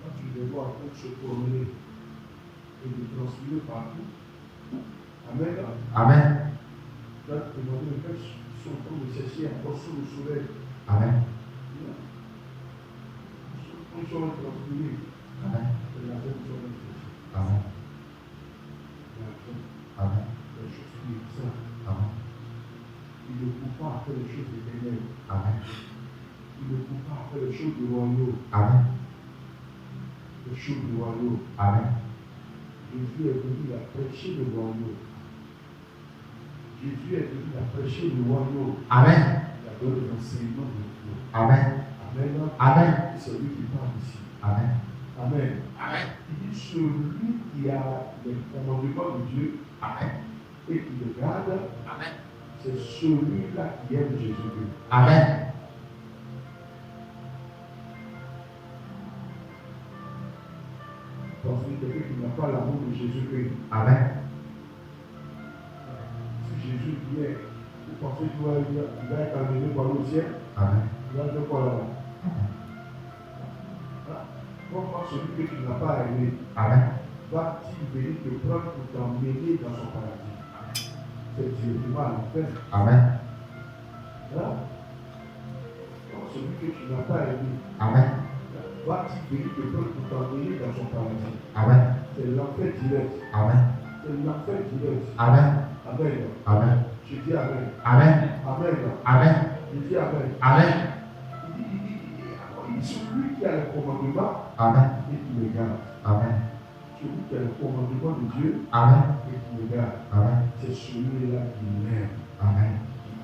Quand tu les vois pour se promener et de transpirer partout, Amen. Amen. Tu vas te demander de quels sont en train de chercher encore sous le soleil. Amen. Ils sont en train de transpirer. Amen. Et la tête sont en train de chercher. Amen. Amen. Les choses spirituelles. Amen. Il ne court pas après les choses éternelles. Amen. Il ne court pas après les choses du royaume. Amen. Les choses du royaume. Amen. Jésus est venu à prêcher le royaume. Jésus est venu à prêcher le royaume. Amen. Il a donné l'enseignement de Dieu. Amen. Amen. Amen. C'est lui qui parle ici. Amen. Amen. Amen. Il dit celui qui a les commandements de Dieu Amen. et qui le garde, Amen. c'est celui-là qui aime Jésus-Christ. Amen. Parce que quelqu'un qui n'a pas l'amour de Jésus-Christ, Amen. si Jésus vient, vous pensez qu'il va être amené par le ciel, Amen. il va faire quoi là-bas? Comment celui que tu n'as pas aimé Amen. va-t-il venir te prendre pour t'emmener dans son paradis? C'est directement à l'enfer. Amen. Hein? Comment celui que tu n'as pas aimé Amen. va-t-il venir te prendre pour t'emmener dans son paradis? Amen. C'est l'enfer direct. Amen. C'est l'enfer direct. Amen. Amen. Amen. Je dis Amen. Amen. Amen. Amen. Je dis Amen. Amen. Il dit celui qui a le commandement Amen. et qui le garde. Amen. Celui qui a le commandement de Dieu Amen. et qui le garde. Amen. C'est celui-là qui l'aime. Amen.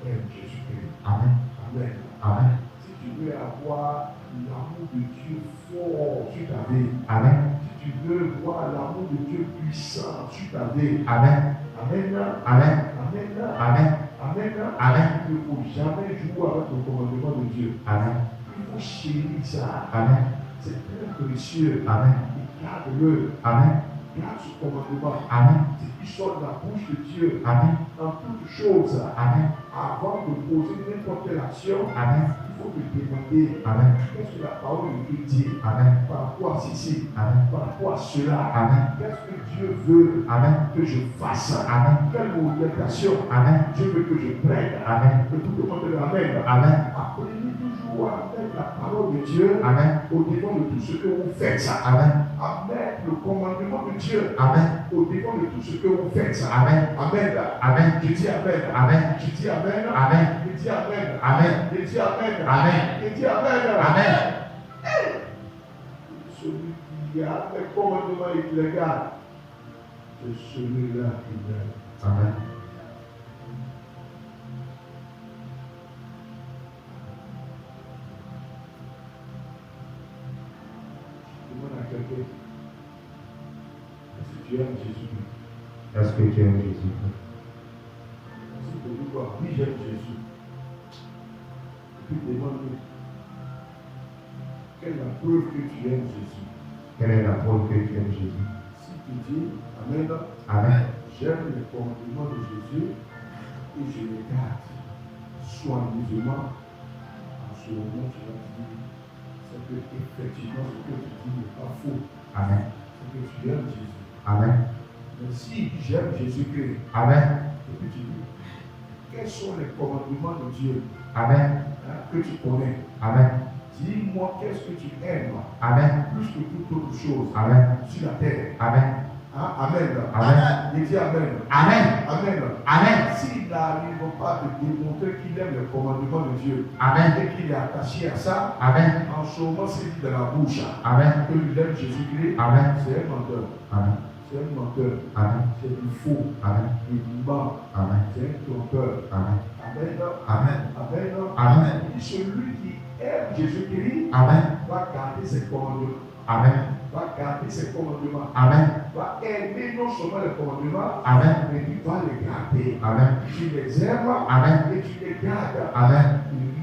Qui aime Jésus-Christ. Amen. Amen. Amen. Si tu veux avoir l'amour de Dieu fort sur ta vie, Amen. si tu veux voir l'amour de Dieu puissant sur ta vie, Amen. Amen. Amen. Amen. Amen. Amen. Amen. Il ne faut jamais jouer avec le commandement de Dieu. Amen. Il faut chérir ça. Amen. C'est très précieux. Amen. Garde-le. Amen. Garde ce commandement. Amen. C'est qui sort de la bouche de Dieu Amen. en toutes choses. Amen. Avant de poser n'importe quelle action, Amen. il faut te demander Amen. qu'est-ce que la parole de Dieu dit Amen. par rapport à ceci, Amen. par rapport à cela. Amen. Qu'est-ce que Dieu veut Amen. que je fasse? Amen. Quelle orientation Amen. Dieu veut que je prenne? Amen. Que tout le monde dise Amen. Amen. Apprenez toujours à mettre la parole de Dieu Amen. au devant de tout ce que vous faites. Amen. À mettre le commandement de Dieu Amen. au devant de tout ce que vous faites. Amen. Amen. Amen. Je dis Amen. Amen. Je dis Amen. Amen. Je dis Amen. Amen. Je dis Amen. Amen. Je dis Amen. Amen. Celui qui a les commandements et qui les garde, c'est celui-là qui m'aime. Amen. Je demande à quelqu'un, est-ce que tu aimes Jésus-Christ? Est-ce que tu aimes Jésus? Si tu dis quoi? Oui, j'aime Jésus. Et puis demande-lui, quelle est la preuve que tu aimes Jésus? Quelle est la preuve que tu aimes Jésus? Si tu dis, Amen, Amen. j'aime les commandements de Jésus et je les garde soigneusement, en ce moment tu vas dire, c'est que effectivement ce que tu dis n'est pas faux. Amen. C'est que tu aimes Jésus. Amen. Mais si j'aime Jésus-Christ, Amen. et puis tu dis, quels sont les commandements de Dieu Amen. que tu connais? Amen. Dis-moi qu'est-ce que tu aimes Amen. plus que toute autre chose Amen. sur la terre. Amen. Hein? Amen. Amen. Il dit Amen. Amen. Amen. Amen. S'il n'arrive pas à te démontrer qu'il aime les commandements de Dieu Amen. et qu'il est attaché à ça, Amen. en ce moment, c'est dit dans la bouche Amen. qu'il aime Jésus-Christ, Amen. c'est un menteur. Amen. C'est un menteur. Amen. C'est du faux. Amen. Du ment. Amen. C'est un trompeur. Amen. Amen. Amen. Amen. Amen. Il dit celui qui aime Jésus-Christ, Amen. va garder ses commandements. Amen. Va garder ses commandements. Amen. Va aimer non seulement les commandements, Amen. mais tu vas les garder. Amen. Tu les aimes Amen. et tu les gardes. Amen.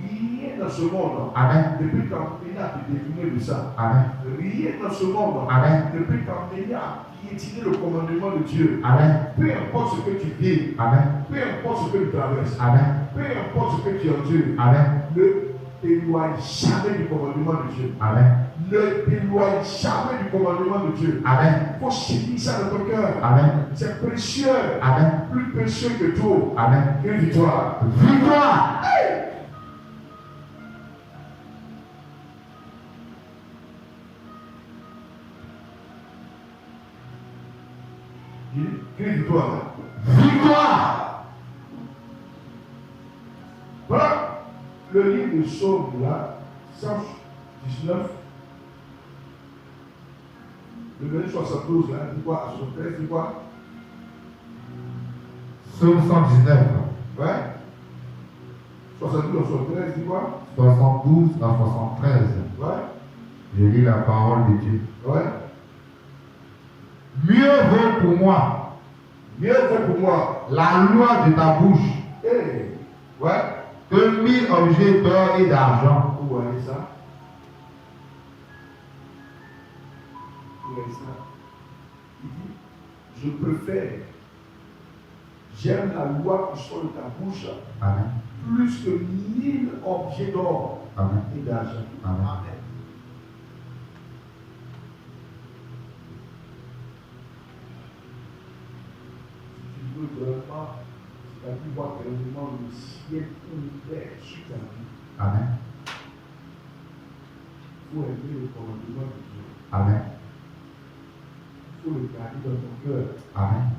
Rien dans ce monde, Amen. depuis t'emmener à te détourner de ça. Amen. Rien dans ce monde, Amen. depuis t'emmener à piétiner le commandement de Dieu. Amen. Peu importe ce que tu vis, Amen. peu importe ce que tu traverses, Amen. peu importe ce que tu endures, Amen. ne t'éloigne jamais du commandement de Dieu. Amen. Ne t'éloigne jamais du commandement de Dieu. Amen. Il faut saisir ça dans ton cœur. Amen. C'est précieux. Amen. Plus précieux que tout. Amen. Quelle victoire. Victoire. Quelle victoire. Victoire. Voilà. Le livre de Psaume là, 119, le verset 72 là, dit quoi? 73, dit quoi? Psaume 119. Ouais. 72 à 73, dit quoi? 72 à 73. Ouais. Je lis la parole de Dieu. Ouais. Mieux vaut pour moi Mieux vaut pour moi. la loi de ta bouche Hey. Ouais. que 1000 objets d'or et d'argent. Vous voyez ça? Vous voyez ça? Il dit, je préfère, j'aime la loi qui sort de ta bouche Amen. plus que 1000 objets d'or Amen. et d'argent. Amen. Si tu veux vraiment, c'est-à-dire voir réellement le ciel ouvert sur ta vie, Amen. il faut aimer le commandement de Dieu. Amen. Il faut le garder dans ton cœur. Amen.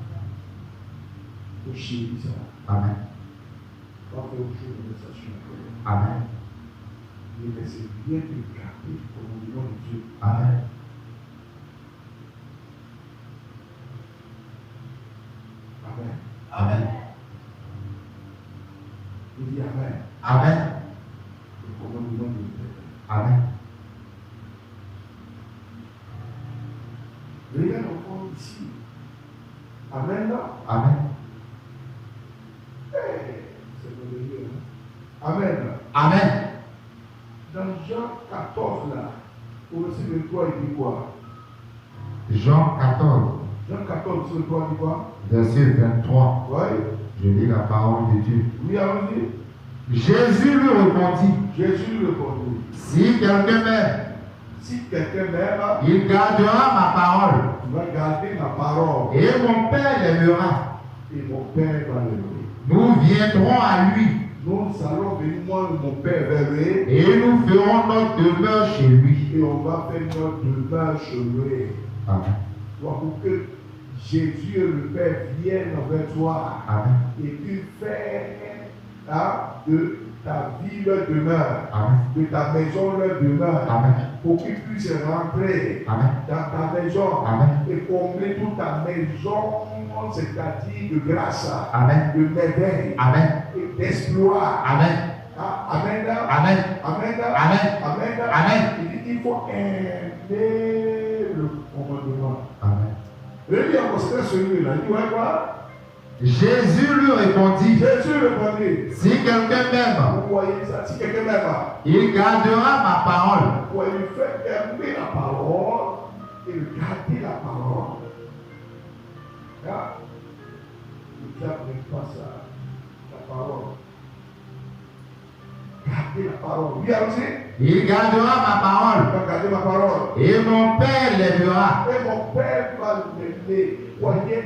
Il faut chérir ça. Amen. Pas faire autre chose de ça sur la colère. Amen. Mais c'est bien de garder le commandement de Dieu. Amen. Amen. Amen. Il dit Amen. Amen. Le commandement de Dieu. Amen. Regarde encore ici. Amen là. Amen. Hey, c'est merveilleux. Hein? Amen. Amen. Dans Jean 14 là, au verset 23, il dit quoi? Jean 14, Jean 14, verset 23, il dit quoi? verset 23. Oui. Je lis la parole de Dieu. Oui, allons-y. Jésus lui répondit, Jésus lui répondit. si quelqu'un m'aime, Si quelqu'un m'aime, il gardera ma parole. tu vas garder ma parole. Et mon Père l'aimera. Et mon Père va l'aimer. Nous viendrons à lui. Nous allons venir, moi et mon Père, vers lui. Et nous ferons notre demeure chez lui. Et on va faire notre demeure chez lui. Amen. Pour que Jésus et le Père viennent vers toi. Amen. Et tu fais de ta vie leur demeure. Amen. De ta maison leur demeure. Amen. Pour qu'ils puissent rentrer Amen. dans ta maison. Amen. Et combler toute ta maison, c'est-à-dire de grâce, Amen. de merveille Amen. et d'exploit. Amen. Amen. Amen. Amen. Amen. Amen. Amen. Il dit qu'il faut aimer le commandement. Amen. Le livre en considère celui-là. Il dit, ouais, quoi? Jésus lui répondit, Jésus répondit. si quelqu'un m'aime, Vous voyez ça? Si quelqu'un m'aime, il gardera ma parole. vous lui faites aimer la parole et garder la parole. Là, le diable n'aime pas ça. La parole. Garder la parole. Oui, allons-y. Il gardera ma Il parole. va garder ma parole. Et mon Père l'aimera. Et mon Père va l'aimer. Voyez,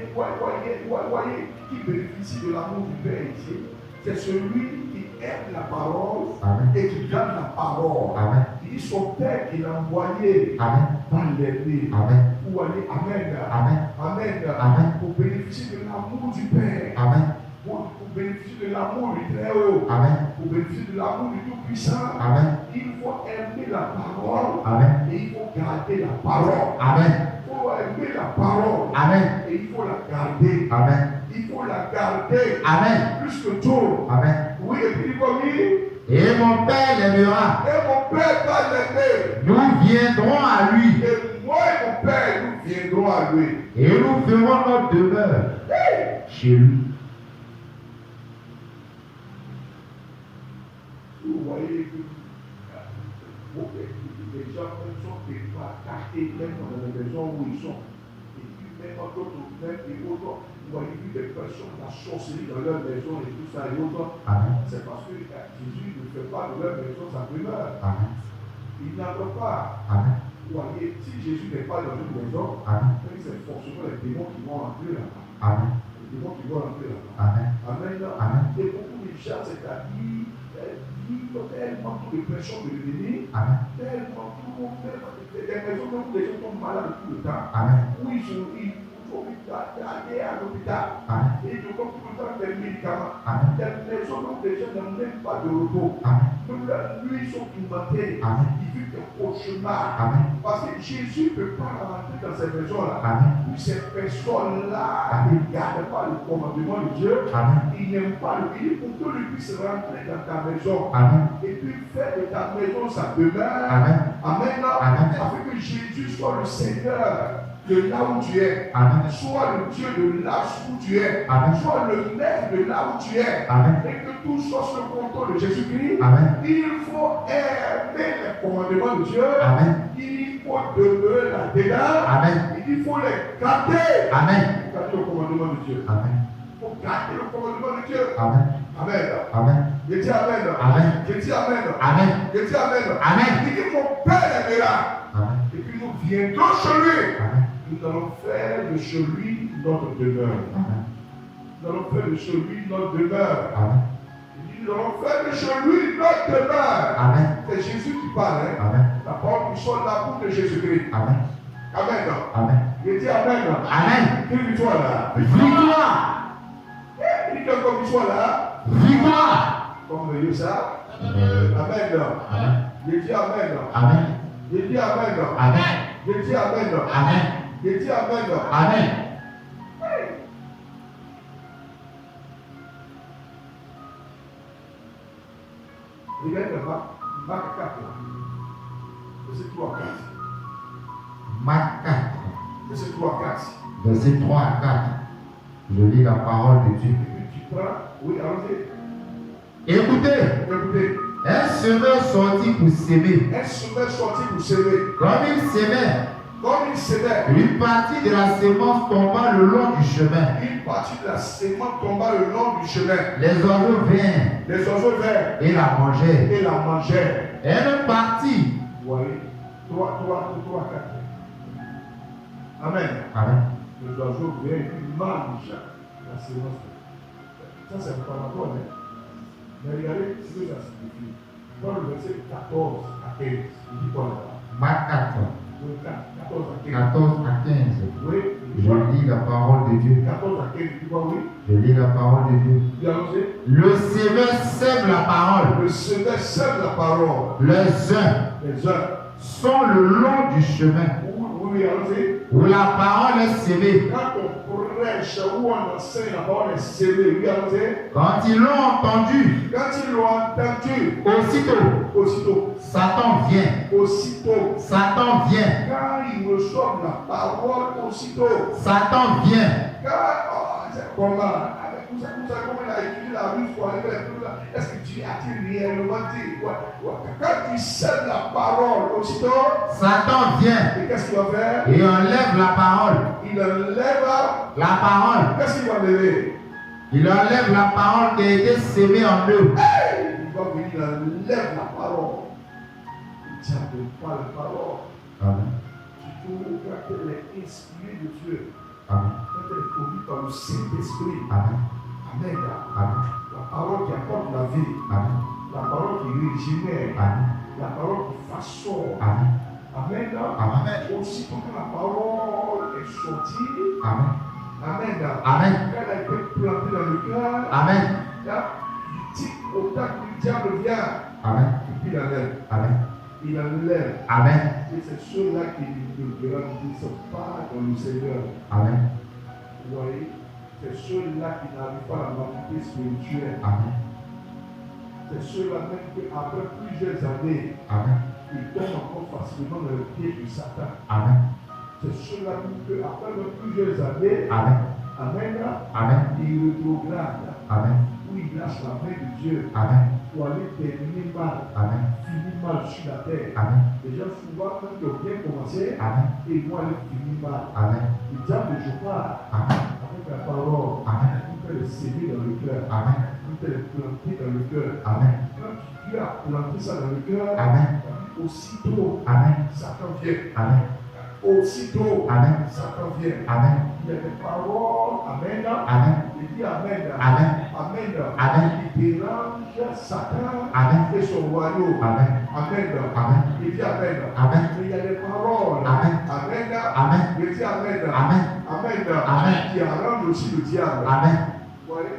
qui bénéficie de l'amour du Père ici. C'est celui qui aime la parole. Amen. Et qui garde la parole. Amen. Il dit son Père qui l'a envoyé Amen. va l'aimer. Amen. Pour aller, Amen. Amen. Amen. Amen. Pour bénéficier de l'amour du Père. Amen. Pour bénéficier de l'amour du Très-Haut. Amen. Pour bénéficier de l'amour du Tout-Puissant. Amen. Il faut aimer la parole. Amen. Et il faut garder la parole. Amen. Il faut aimer la parole. Amen. Et il faut la garder. Amen. Il faut la garder. Amen. Plus que tout. Amen. Oui, et puis il dit, Et mon Père l'aimera. Et mon Père va l'aimer. Nous viendrons à lui. Et moi et mon Père, nous viendrons à lui. Et nous ferons notre demeure chez lui. Vous voyez que les gens sont pas attaqués même dans les maisons où ils sont. Et puis même dans d'autres, même et autres, vous voyez des personnes, la sorcellerie dans leur maison et tout ça et autres. C'est parce que Jésus ne fait pas de leur maison sa demeure. Il n'entend pas. Vous voyez, si Jésus n'est pas dans une maison, c'est forcément les démons qui vont entrer là-bas. Les démons qui vont entrer là-bas. Amen. Et beaucoup de gens, c'est-à-dire, tellement de pression de l'ennemi, tellement des maisons où les gens tombent malades tout le temps, où il faut aller à l'hôpital, et ils ont tout le temps des médicaments, des maisons où les gens n'ont même pas de repos, même la nuit ils sont tourmentés, ils vivent des cauchemars, parce que Jésus ne peut pas rentrer dans ces maisons-là, où ces personnes-là ne gardent pas le commandement de Dieu, ils n'aiment pas le pays pour que lui puisse rentrer dans ta maison. Et puis faire de ta maison sa demeure. Amen. Afin que Jésus soit le Seigneur de là où tu es. Soit le Dieu de là où tu es. Soit le maître de là où tu es. Et que tout soit sous le contrôle de Jésus-Christ. Il faut aimer les commandements de Dieu. Il faut demeurer là-dedans. Il faut les garder. Garder le commandement de Dieu. Il faut garder le commandement de Dieu. Amen. Je dis Amen. Je dis Amen. Je dis Amen. Il dit mon Père aimera. Et puis nous viendrons chez lui. Nous allons faire de chez lui notre demeure. Nous allons faire de chez lui notre demeure. Il dit nous allons faire de chez lui notre demeure. C'est Jésus qui parle. La parole qui sort de la bouche de Jésus-Christ. Amen. Je dis Amen. Quelle victoire là? Victoire. Il dit encore victoire là. Victoire. Comme vous voyez ça. Amen. Je dis Amen. Je dis Amen. Je dis Amen. Je dis Amen. Regardez Marc 4, verset 3 à 4. Marc 4, Verset 3 à 4. verset 3 à 4. Je lis la parole de Dieu. Tu prends, oui, allons-y. Écoutez, un semeur sortit pour s'aimer. Comme il s'aimait, une partie de la sémence tomba le long du chemin. Les oiseaux vinrent et la mangeaient. Elle partit. Voyez, 3 à 4. Amen. Les oiseaux viennent et mangent la sémence. Ça, c'est par rapport, mais regardez ce que ça signifie. Dans le verset 14 à 15, il dit quoi là? Marc 4, 14 à 15. Oui, Je lis la parole de Dieu. 14 à 15, tu vois, oui. Je lis la parole de Dieu. Le semeur sème la parole. Les uns sont le long du chemin où la parole est sémée. Quand on prêche, où on enseigne la parole est sémée, quand ils l'ont entendu, aussitôt, Satan vient. Quand ils reçoivent la parole, aussitôt. Satan vient. Comment il a étudié la rue pour aller vers tout là? Est-ce que Dieu a-t-il réellement dit? Quand tu sèmes la parole, aussitôt, Satan vient. Et qu'est-ce qu'il va faire? Et enlève la parole. Il enlève la parole. Qu'est-ce qu'il va enlever? Il enlève la parole qui a été sémée en eux. Il va venir, il enlève la parole. Il ne tient pas la parole. Amen. Tu trouves quand elle est inspirée de Dieu. Amen. Quand elle est conduite par le Saint-Esprit. Amen. Amen. Amen. La parole qui apporte la vie. Amen. La parole qui régénère. Amen. La parole qui façonne. Amen. Amen. Amen. Aussitôt que la parole est sortie. Amen. Amen. Amen. Quand elle a été plantée dans le cœur. Amen. Il dit autant que le diable vient. Amen. Et puis il enlève. Amen. Il enlève. Amen. Et c'est ceux-là qui ne sont pas dans le Seigneur. Amen. Vous voyez, c'est ceux-là qui n'arrivent pas à la maturité spirituelle. Amen. C'est ceux-là même qu'après plusieurs années, Amen. ils tombent encore facilement dans le piège de Satan. Amen. C'est ceux-là même qu'après plusieurs années, Amen. Amen, Amen. ils rétrogradent. Amen. Où ils lâchent la main de Dieu Amen. pour aller terminer mal, Amen. finir mal sur la terre. Amen. Les gens souvent, quand ils ont bien commencé, Amen. et ils vont aller finir mal. Amen. Le diable de Joppa, Amen. avec la parole, Amen. il peut les s'aimer dans le cœur. Amen. Il peut les planter dans le cœur. Amen. Quand Dieu a planté ça dans le cœur, Amen. aussitôt, Amen. Satan vient. Amen. Aussitôt, Amen. Satan vient. Amen. Il y a des paroles, Amen. Amen. Il dit Amen. Amen. Amen. Amen. Il dérange Satan Amen. et son royaume. Amen. Amen. Amen. Il dit Amen. Amen. Mais il y a des paroles. Amen. Amen. Amen. Il dit Amen. Amen. Amen. Amen. Qui arrange aussi le diable. Amen.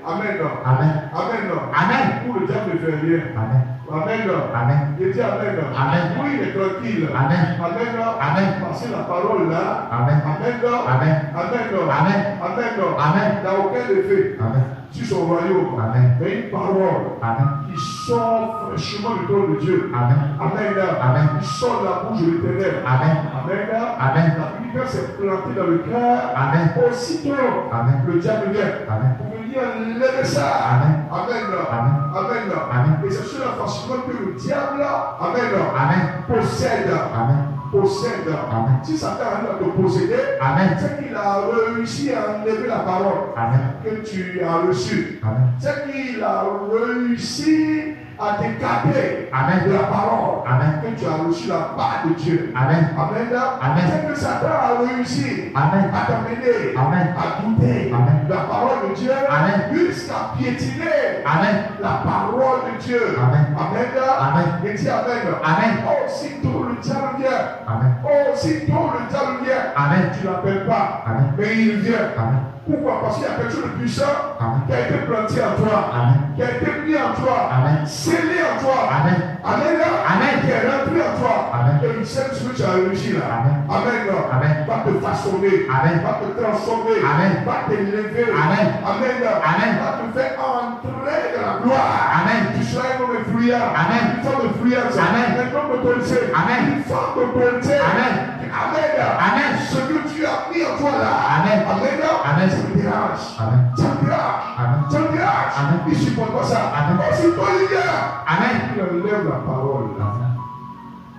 Amen. Amen. Amen. Amen. Pour le diable ne fait rien. Amen. Amen. Amen. Il dit Amen. Amen. Oui, il est tranquille. Amen. Amen. Amen. Parce que la parole là. Amen. Amen. Amen. Amen. Amen. Amen. Amen. Il n'a aucun effet Amen. sur son royaume. Amen. Mais une parole Amen. qui sort fraîchement du trône de Dieu. Amen. Amen. Amen. Qui sort de la bouche de l'Éternel. Amen. Amen. Amen. La Bible s'est plantée dans le cœur. Amen. Aussitôt, Amen. le diable vient. Amen. Pour venir lever ça. Amen. Amen. Amen. Amen. Amen. Et c'est sur la facilement que le diable, Amen, Amen. possède. Amen. Possède. Amen. Si Satan arrive à te posséder, Amen. c'est qu'il a réussi à enlever la parole Amen. que tu as reçue. Amen. C'est qu'il a réussi à t'écarter Amen. de la parole Amen. que tu as reçue de la part de Dieu. Amen. Amen. Amen. C'est que Satan a réussi Amen. à t'amener Amen. à douter Amen. de la parole de Dieu Amen. jusqu'à piétiner Amen. la parole de Dieu. Amen. Amen. Amen. Et dis Amen. Amen. Aussitôt le diable vient. Amen. Aussitôt le diable vient. Amen. Tu ne l'appelles pas, Amen. mais il vient. Amen. Pourquoi? Parce qu'il y a quelque chose de puissant Amen. qui a été planté en toi, Amen. qui a été mis en toi, Amen. scellé en toi. Amen. Amen. Amen. Qui est rentré en toi. Amen. Et il sait ce que tu as réussi là. Amen. Amen. Amen. Va te façonner. Amen. Va te transformer. Amen. Va t'élever. Amen. Amen. Amen. Va te faire entrer dans la gloire. Amen. Tu seras un homme influent. Amen. Une femme influente. Amen. Un homme d'autorité. Amen. Une femme d'autorité. Amen. Amen. Amen. Ce que tu as mis en toi là. Amen. Amen. Amen. Ça me dérange. Amen. Ça me dérange. Amen. Ça me dérange. Amen. Il ne supporte pas ça. Amen. Aussitôt il vient. Amen. Il enlève la parole. Amen.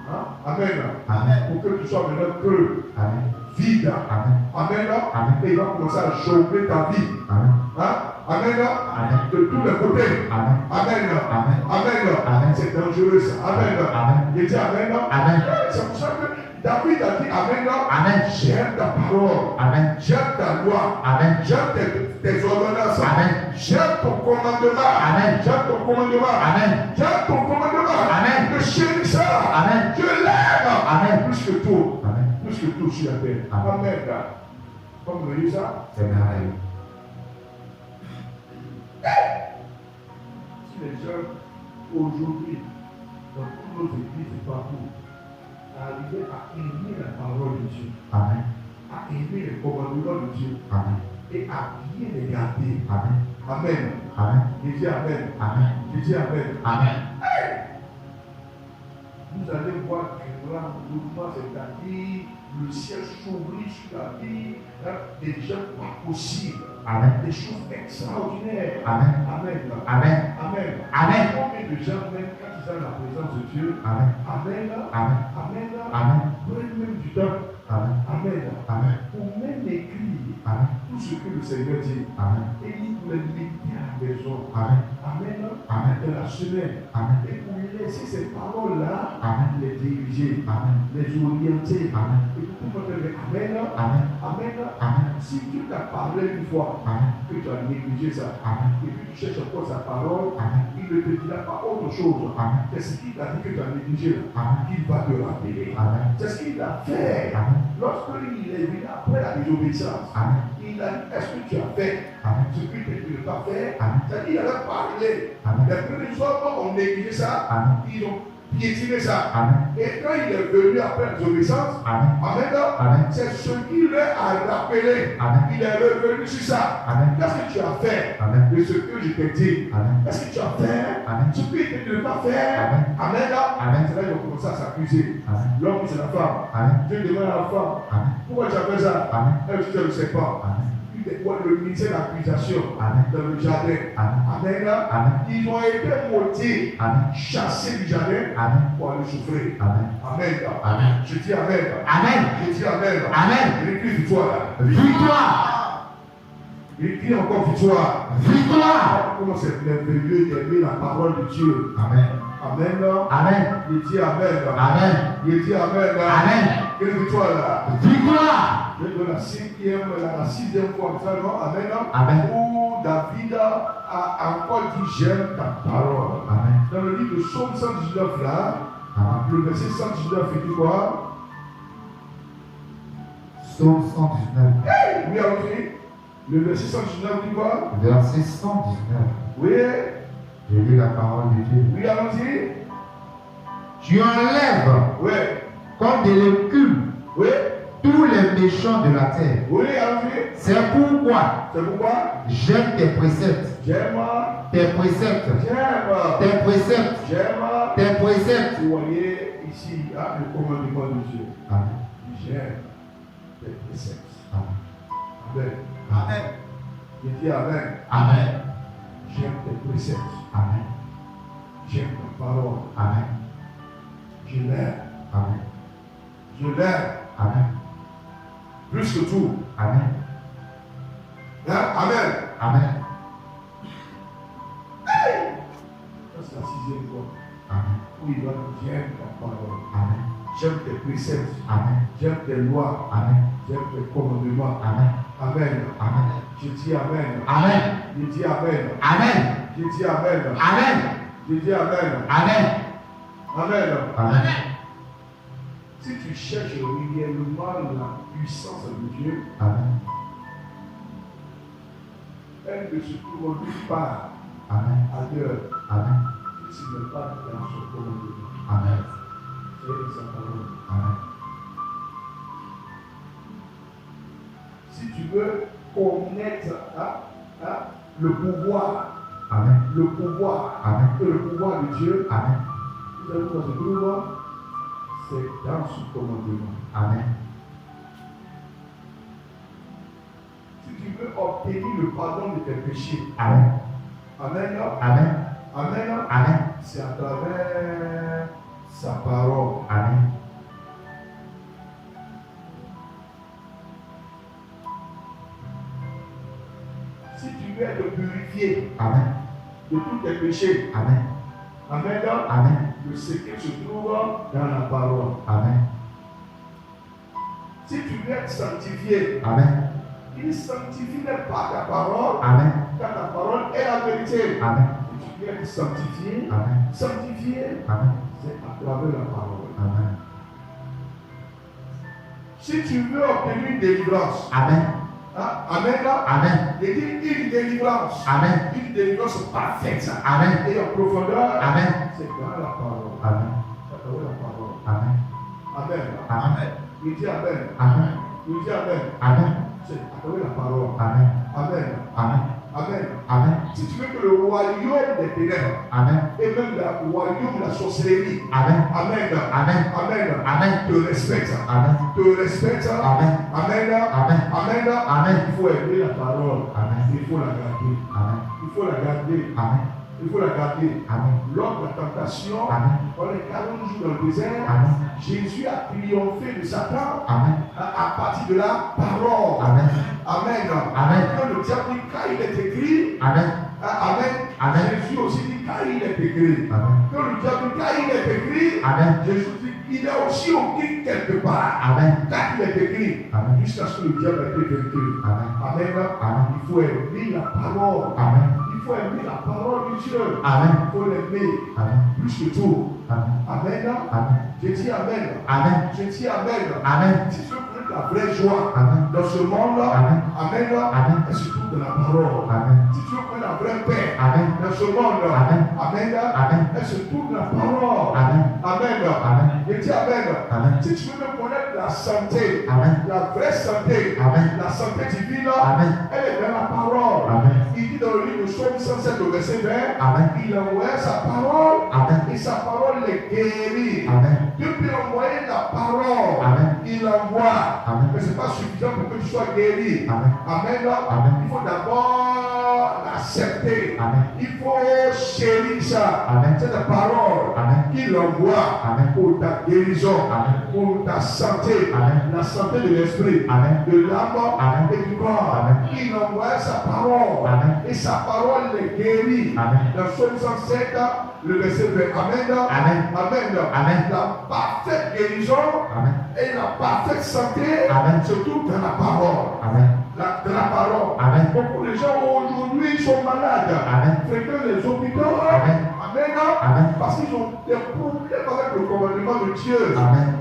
Hein? Amen. Amen. Pour que tu sois maintenant creux, Amen. vide. Amen. Amen. Amen. Et il va commencer à jongler ta vie. Amen. Hein? Amen. Amen. De tous les côtés. Amen. Amen. Amen. Amen. Amen. C'est dangereux ça. Amen. Amen. Il dit Amen. Amen. C'est pour ça que David a dit Amen. Amen. J'aime ta parole. Amen. J'aime ta loi. Amen. J'aime tes ordonnances. Amen. J'aime ton commandement. Amen. J'aime ton commandement. Amen. J'aime ton commandement. Amen. Je chéris ça. Amen. Je l'aime. Amen. Plus que tout. Amen. Plus que tout sur la terre. Amen. Amen. Comme vous voyez ça. C'est merveilleux. Si les gens aujourd'hui, dans toutes nos églises et partout, arrivaient à aimer la parole de Dieu, Amen. à aimer les commandements de Dieu Amen. et à bien les garder. Amen. Amen. Amen. Je dis Amen. Amen. Je dis Amen. Amen. Vous allez voir un grand mouvement, c'est-à-dire le ciel s'ouvrit sur la vie, hein, des gens pas possibles, Amen. des choses extraordinaires. Amen. Amen. Amen. Amen. Amen. Combien de gens, même quand ils ont la présence de Dieu, Amen. Amen. Amen. Amen. Amen. Prennent même du temps. Amen. Amen. Amen. Pour même écrire Amen. tout ce que le Seigneur dit. Amen. Et il pour les méditer à la maison. Amen. Amen. Amen. De la semaine. Amen. Et pour laisser ces paroles-là, Amen. les diriger, Amen. les orienter. Amen. Et pour tout le monde dire Amen. Amen. Amen. Amen. Si Dieu t'a parlé une fois, Amen. que tu as négligé ça, Amen. et puis tu cherches encore sa parole, Amen. il ne te dira pas autre chose. Amen. C'est ce qu'il a dit que tu as négligé là. Amen. Il va te rappeler. Amen. C'est ce qu'il a fait. Amen. Lorsqu'il est venu après la désobéissance, Amen. il a dit, est-ce que tu as fait Amen. ce que tu n'as pas fait? Amen. C'est-à-dire qu'il avait parlé. Amen. Les premiers hommes ont négligé ça. Amen. Ils ont piétiner ça. Amen. Et quand il est venu après l'obéissance, Amen. Amen, c'est ce qu'il leur a rappelé. Amen. Il est revenu sur ça. Amen. Qu'est-ce que tu as fait Amen. de ce que je t'ai dit? Amen. Est-ce que tu as fait Amen. ce qu'il t'a dit de ne pas faire? Amen. Amen. Amen. C'est là qu'ils ont commencé à s'accuser. Amen. L'homme, c'est la femme. Amen. Dieu demande à la femme, Amen. pourquoi tu as fait ça? Amen. Elle dit, je ne sais pas. Amen. Il voit le ministère d'accusation Amen. dans le jardin. Amen. Amen. Amen. Ils ont été montés, Amen. chassés du jardin Amen. pour aller souffrir. Amen. Amen. Amen. Je dis Amen. Amen. Je dis Amen. Amen. Il écrit victoire là. Victoire. Il écrit encore victoire. Victoire. Comment c'est merveilleux d'aimer la parole de Dieu. Amen. Amen. Amen. Il dit Amen. Amen. Il dit Amen. Amen. Quelle victoire là? Victoire. Je donne la sixième fois, non? Amen. Amen. Où David a encore dit j'aime ta parole. Amen. Dans le livre de Psaume 119 là, Amen. le verset 119 il dit quoi? Psaume 119. Oui, allons-y. Le verset 119 dit quoi? Verset 119. Oui, Je lis la parole de Dieu. oui, allons-y. Tu enlèves Oui, comme de l'écume oui, tous les méchants de la terre. oui, allons-y. C'est pourquoi C'est pourquoi j'aime tes préceptes. j'aime, Tes préceptes. j'aime, Tes préceptes. j'aime. Tes préceptes. Vous voyez ici le commandement de Dieu. Amen. J'aime tes préceptes. Amen. Amen. Amen. Je dis Amen. Amen. J'aime tes préceptes. Amen. J'aime ta parole. Amen. Je l'aime. Amen. Je l'aime. Amen. Plus que tout. Amen. Hein? Amen. Amen. Ça, c'est la sixième fois. Amen. Où il doit dire j'aime ta parole. Amen. J'aime tes préceptes. Amen. J'aime tes lois. Amen. J'aime tes commandements. Amen. Amen. Amen. Je dis Amen. Amen. Je dis Amen. Amen. Je dis Amen. Amen. Je dis Amen. Amen. Amen. Amen. Si tu cherches réellement la puissance de Dieu, Amen. elle ne se trouve nulle part Amen. ailleurs. Amen. Si tu n'es pas dans son commandement. Amen. C'est sa parole. Amen. Si tu veux connaître le pouvoir, Amen. le pouvoir, Amen. et le pouvoir de Dieu, Amen. vous savez quoi se trouve? C'est dans son commandement. Amen. Si tu veux obtenir le pardon de tes péchés, Amen. Amen, Amen. Amen, Amen. c'est à travers sa parole. Amen. Si tu veux être purifié Amen. de tous tes péchés, Amen. Amen, Amen. le secret se trouve dans la parole. Amen. Si tu veux être sanctifié, Amen. il sanctifie pas ta parole, Amen. car ta parole est la vérité. Amen. Si tu veux être sanctifié, Amen. Amen. c'est à travers la parole. Amen. Si tu veux obtenir une délivrance, Amen. Amen, Amen. il dit une délivrance, Amen. une délivrance parfaite Amen. et en profondeur, Amen. c'est dans la parole. Amen. C'est à travers la parole. Amen. Amen. Amen. Il dit Amen. Amen. Il dit Amen. Amen. C'est à travers la parole. Amen. Amen. Amen. Amen. Amen. Si tu veux que le royaume des ténèbres Amen. et même le royaume de la sorcellerie, Amen. Amen, Amen. Amen, Amen. te respecte, Amen. te respecte, Amen. Amen, Amen. Amen, Amen. il faut aimer la parole, Amen. il faut la garder, Amen. il faut la garder, Amen. il faut la garder. Amen. Lors de la tentation, Amen. pendant les 40 jours dans le désert, Amen. Jésus a triomphé de Satan Amen. à partir de la parole. Amen. Amen. Amen. Quand le diable dit, quand il est écrit, Amen. Amen. Amen. Jésus aussi dit, quand il est écrit. Amen. Quand le diable dit, quand il est écrit, Amen. Jésus dit, il est aussi écrit quelque part. Amen. Quand il est écrit, Amen. jusqu'à ce que le diable ait été vaincu. Amen. Amen. Amen. Il faut aimer la parole. Amen. Il faut aimer la parole de Dieu. Amen. Il faut l'aimer Amen. plus que tout. Amen. Amen. Amen. Je dis Amen. Amen. Je dis Amen. Amen. Si tu veux connaître la vraie joie Amen. dans ce monde-là, Amen. amen, Amen. elle se trouve dans la parole. Amen. Si tu veux connaître la vraie paix Amen. dans ce monde-là, Amen. amen, Amen. elle se trouve dans la parole. Amen. Amen. Amen. Je dis amen. Amen. Si tu veux connaître la santé, Amen. la vraie santé, Amen. la santé divine, Amen. elle est dans la parole. Amen. Il dit dans le livre de Psaume 107 au verset 20, Amen. il envoie sa parole Amen. et sa parole les guérit. Amen. Depuis envoyer la parole, Amen. il envoie. Amen. Mais ce n'est pas suffisant pour que tu sois guéri. Amen. Amen. Amen. Il faut d'abord l'accepter. Amen. Il faut chérir ça. Amen. C'est la parole Amen. qu'il envoie Amen. pour ta guérison, Amen. pour ta santé, Amen. la santé de l'esprit, Amen. de l'âme Amen. et du corps. Amen. Il envoie sa parole Amen. et sa parole les guérit. Amen. Dans Psaume 107, le verset 20. Amen. Amen. Amen. Amen. La parfaite guérison Amen. et la parfaite santé Amen. se trouvent dans la parole. Amen. Dans la parole. Amen. Beaucoup de gens aujourd'hui sont malades. Amen. Fréquentent les hôpitaux. Amen. Amen. Amen. Parce qu'ils ont des problèmes avec le commandement de Dieu. Amen.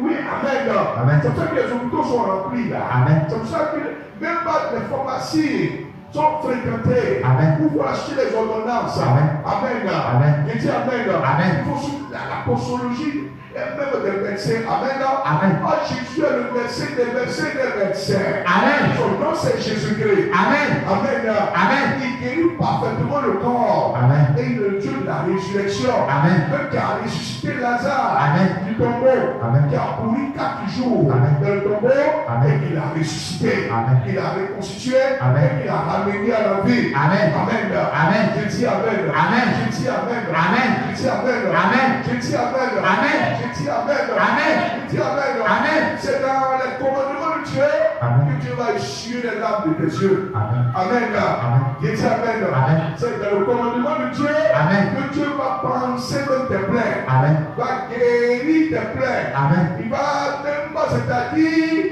Oui, amen. Amen. C'est pour ça que les hôpitaux sont remplis là. Amen. C'est pour ça que même pas les pharmacies sont fréquentées. Amen. Pour acheter les ordonnances. Amen. Amen. Amen. Je dis amen. Amen. Il faut suivre la postologie et même des médecins. Amen. Amen. Oh, Jésus est le médecin des médecins des médecins. Amen. Son nom c'est Jésus-Christ. Amen. Amen. Amen. Il guérit parfaitement le corps. Amen. Et il est le Dieu de la résurrection. Amen. Même qui a ressuscité Lazare Amen. du tombeau. Amen. Qui a pourri 4 jours Amen. dans le tombeau. Amen. Et qu'il a ressuscité. Amen. Qu'il a reconstitué. Amen. Et qu'il a ramené à la vie. Amen. Amen. Amen. Je dis amen. Amen. Je dis amen. Amen. Je dis amen. Amen. Je dis amen. Amen. Je dis amen. Amen. Je dis amen. Amen. C'est dans les commandements de Dieu Amen. que Dieu va essuyer les larmes de tes yeux. Amen. Amen. Amen. Je dis amen. Amen. C'est dans le commandement de Dieu Amen. que Dieu va penser même tes plaies. Amen. Il va guérir tes plaies. Amen. Il va même pas, c'est-à-dire,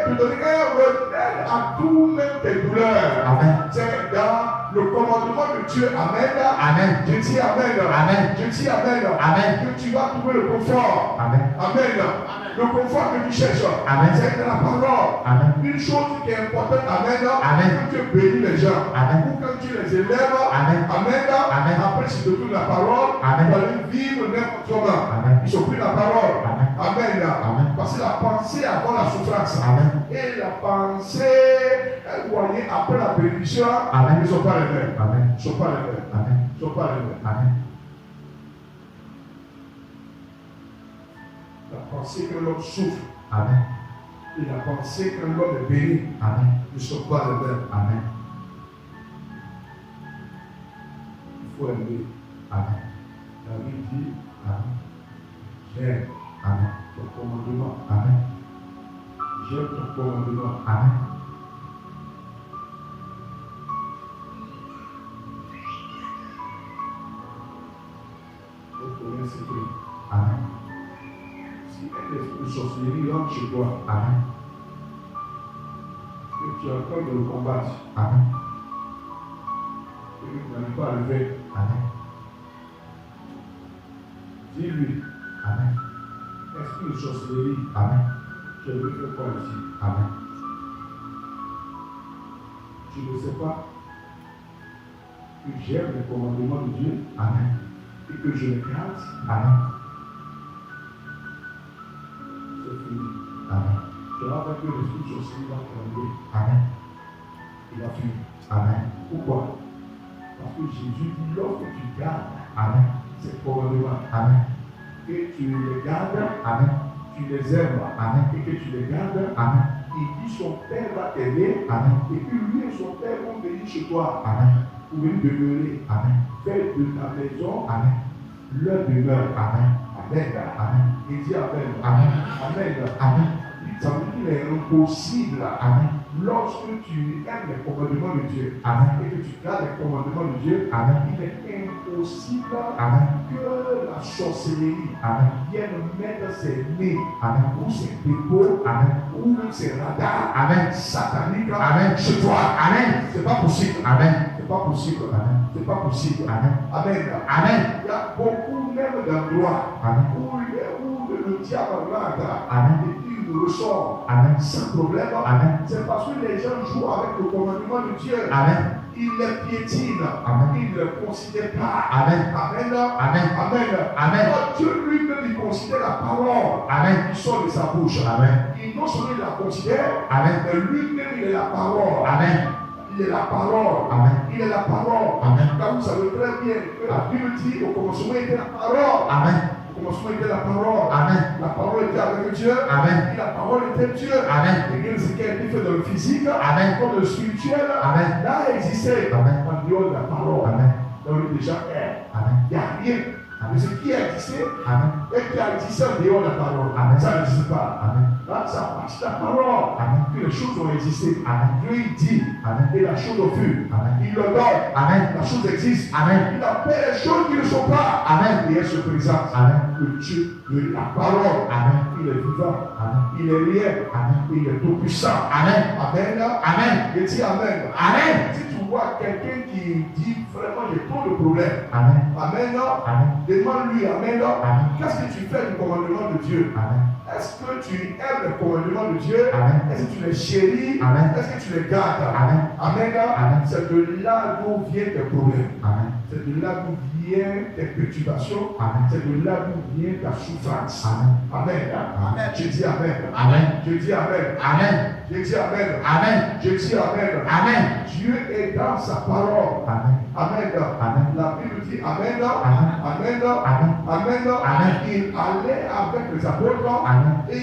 te donner un remède à tout même tes douleurs. Amen. C'est dans le commandement de Dieu. Amen. Amen. Je dis amen. Amen. Je dis amen. Amen. Que tu vas trouver le confort. Amen. Amen. Le confort que tu cherches. Amen. C'est dans la parole. Amen. Une chose qui est importante. Amen. Amen. Que tu bénis les gens. Amen. Ou quand tu les élèves. Amen. Amen. Amen. Après, si tu te trouves la parole. Amen. Tu vas aller vivre n'importe comment. Amen. Ils sont pris la parole. Amen. Amen. Amen. Parce que la pensée avant la souffrance. Amen. Et la pensée, vous voyez, après la bénédiction, Amen. ils ne sont pas les mêmes. Amen. Ils ne sont pas les mêmes. Amen. Ils ne sont pas les mêmes. Amen. La pensée que l'homme souffre Amen. et la pensée que l'homme est béni Amen. ne sont pas les mêmes. Amen. Il faut aimer. Amen. David dit, Amen. j'aime Amen. ton commandement. Amen. J'aime ton commandement. Amen. Vous connaissez ce secret. Amen. Si un esprit de sorcellerie rentre chez toi, Amen. que tu es en train de le combattre, Amen. et que tu n'arrives pas à le vaincre, Amen. dis-lui, Amen. esprit de sorcellerie, Amen. je veux faire quoi ici? Amen. Tu ne sais pas que j'aime les commandements de Dieu Amen. et que je les garde, Amen. c'est fini. Amen. Tu vas voir que l'esprit de sorcellerie va trembler, Amen. il va fuir. Amen. Pourquoi? Parce que Jésus dit, lorsque tu gardes Amen. ces commandements Amen. et tu les gardes, Amen. tu les aimes Amen. et que tu les gardes, Amen. il dit son Père va t'aider Amen. et puis lui et son Père vont venir chez toi Amen. pour venir demeurer. Amen. Fais de ta maison Amen. leur demeure. Amen. Amen. Amen. Il dit Amen. Amen. Amen. Amen. Ça veut dire qu'il est impossible Amen. lorsque tu aimes les commandements de Dieu Amen. et que tu gardes les commandements de Dieu, Amen. il est impossible Amen. que la sorcellerie Amen. vienne mettre ses nez Amen. ou ses dépôts Amen. ou même ses radars Amen. sataniques Amen. chez toi. Amen. C'est pas possible. Amen. C'est pas possible. Amen. C'est pas possible. Amen. Amen. Amen. Il y a beaucoup même d'endroits Amen. où le diable rentre Amen. et puis ressort Amen. sans problème, Amen. c'est parce que les gens jouent avec le commandement de Dieu. Amen. Ils les piétinent. Amen. Ils ne le considèrent pas. Amen. Amen. Amen. Amen. Amen. Donc, Dieu lui-même, il considère la parole Amen. qui sort de sa bouche. Amen. Il non seulement il la considère, Amen. mais lui-même, il est la parole. Amen. Il est la parole. Amen. Il est la parole. Amen. Car vous savez très bien que la Bible dit au commencement était la parole. Amen. Au commencement était la parole. Amen. La parole était avec Dieu. Amen. Et la parole était Dieu. Amen. Et bien ce qui a été fait dans le physique, Amen. comme le spirituel, Amen. là existait Amen. en dehors de la parole. Amen. Dans le déjà est. Amen. Il n'y a rien. Mais ce qui a existé, Amen. et qui a existé en dehors de la parole, Amen. ça n'existe pas. Amen. Là, ça appartient à la parole. Amen. Que les choses ont existé. Amen. Dieu il dit, Amen. et la chose fut. Amen. Il le donne. Amen. La chose existe. Amen. Il appelle les choses qui ne sont pas. Amen. Et elle se présente. Amen. Le Dieu de la parole. Amen. Il est vivant. Amen. Il est réel. Amen. Il est tout puissant. Amen. Amen. Amen. Et dis Amen. Amen. Si tu vois quelqu'un qui dit vraiment j'ai trop de problèmes. Amen. Amen. Amen. Demande-lui Amen. Amen. Qu'est-ce que tu fais du commandement de Dieu? Amen. Est-ce que tu aimes le commandement de Dieu? Amen. Est-ce que tu les chéris? Amen. Est-ce que tu les gardes? Amen. Amen. Amen. C'est de là d'où viennent tes problèmes. Amen. C'est de là d'où viennent tes perturbations. Amen. C'est de là d'où vient ta souffrance. Amen. Amen. Amen. Je dis Amen. Amen. Je dis Amen. Amen. Je dis Amen. Amen. Je dis Amen. Amen. Dieu est dans sa parole. Amen. Amen. Amen. La Bible dit Amen. Amen. Amen. Amen. Amen. Amen. Il allait avec les apôtres Amen. et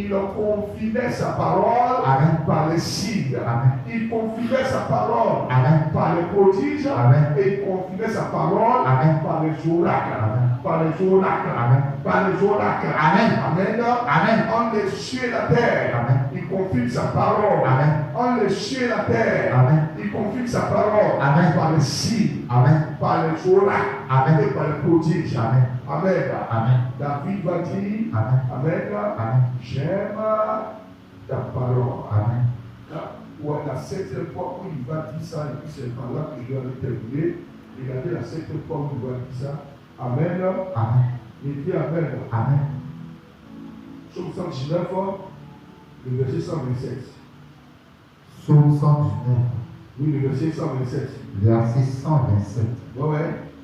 il confirmait sa parole Amen. par les signes. Amen. Il confirmait sa parole Amen. par les prodiges Amen. et il confirmait sa parole Amen. par les oracles. Amen. Par les oracles. Amen. Par les oracles. Amen. Amen. Amen. En les cieux et la terre. Amen. Il confirme sa parole. Amen. En les cieux et la terre. Amen. Il confirme sa parole. Amen. Par les signes. Amen. Par les oracles. Amen. Et par les prodiges. Amen. Amen. Amen. David va dire, Amen. Amen. Amen. J'aime ta parole. Amen. Ouais, la septième fois où il va dire ça, et puis c'est par là que je dois aller terminer. Regardez la septième fois où il va dire ça. Amen. Amen. Il dit Amen. Amen. Psaume 119, le verset 127. Psaume 119, Oui, le verset 127. verset 127. Ouais.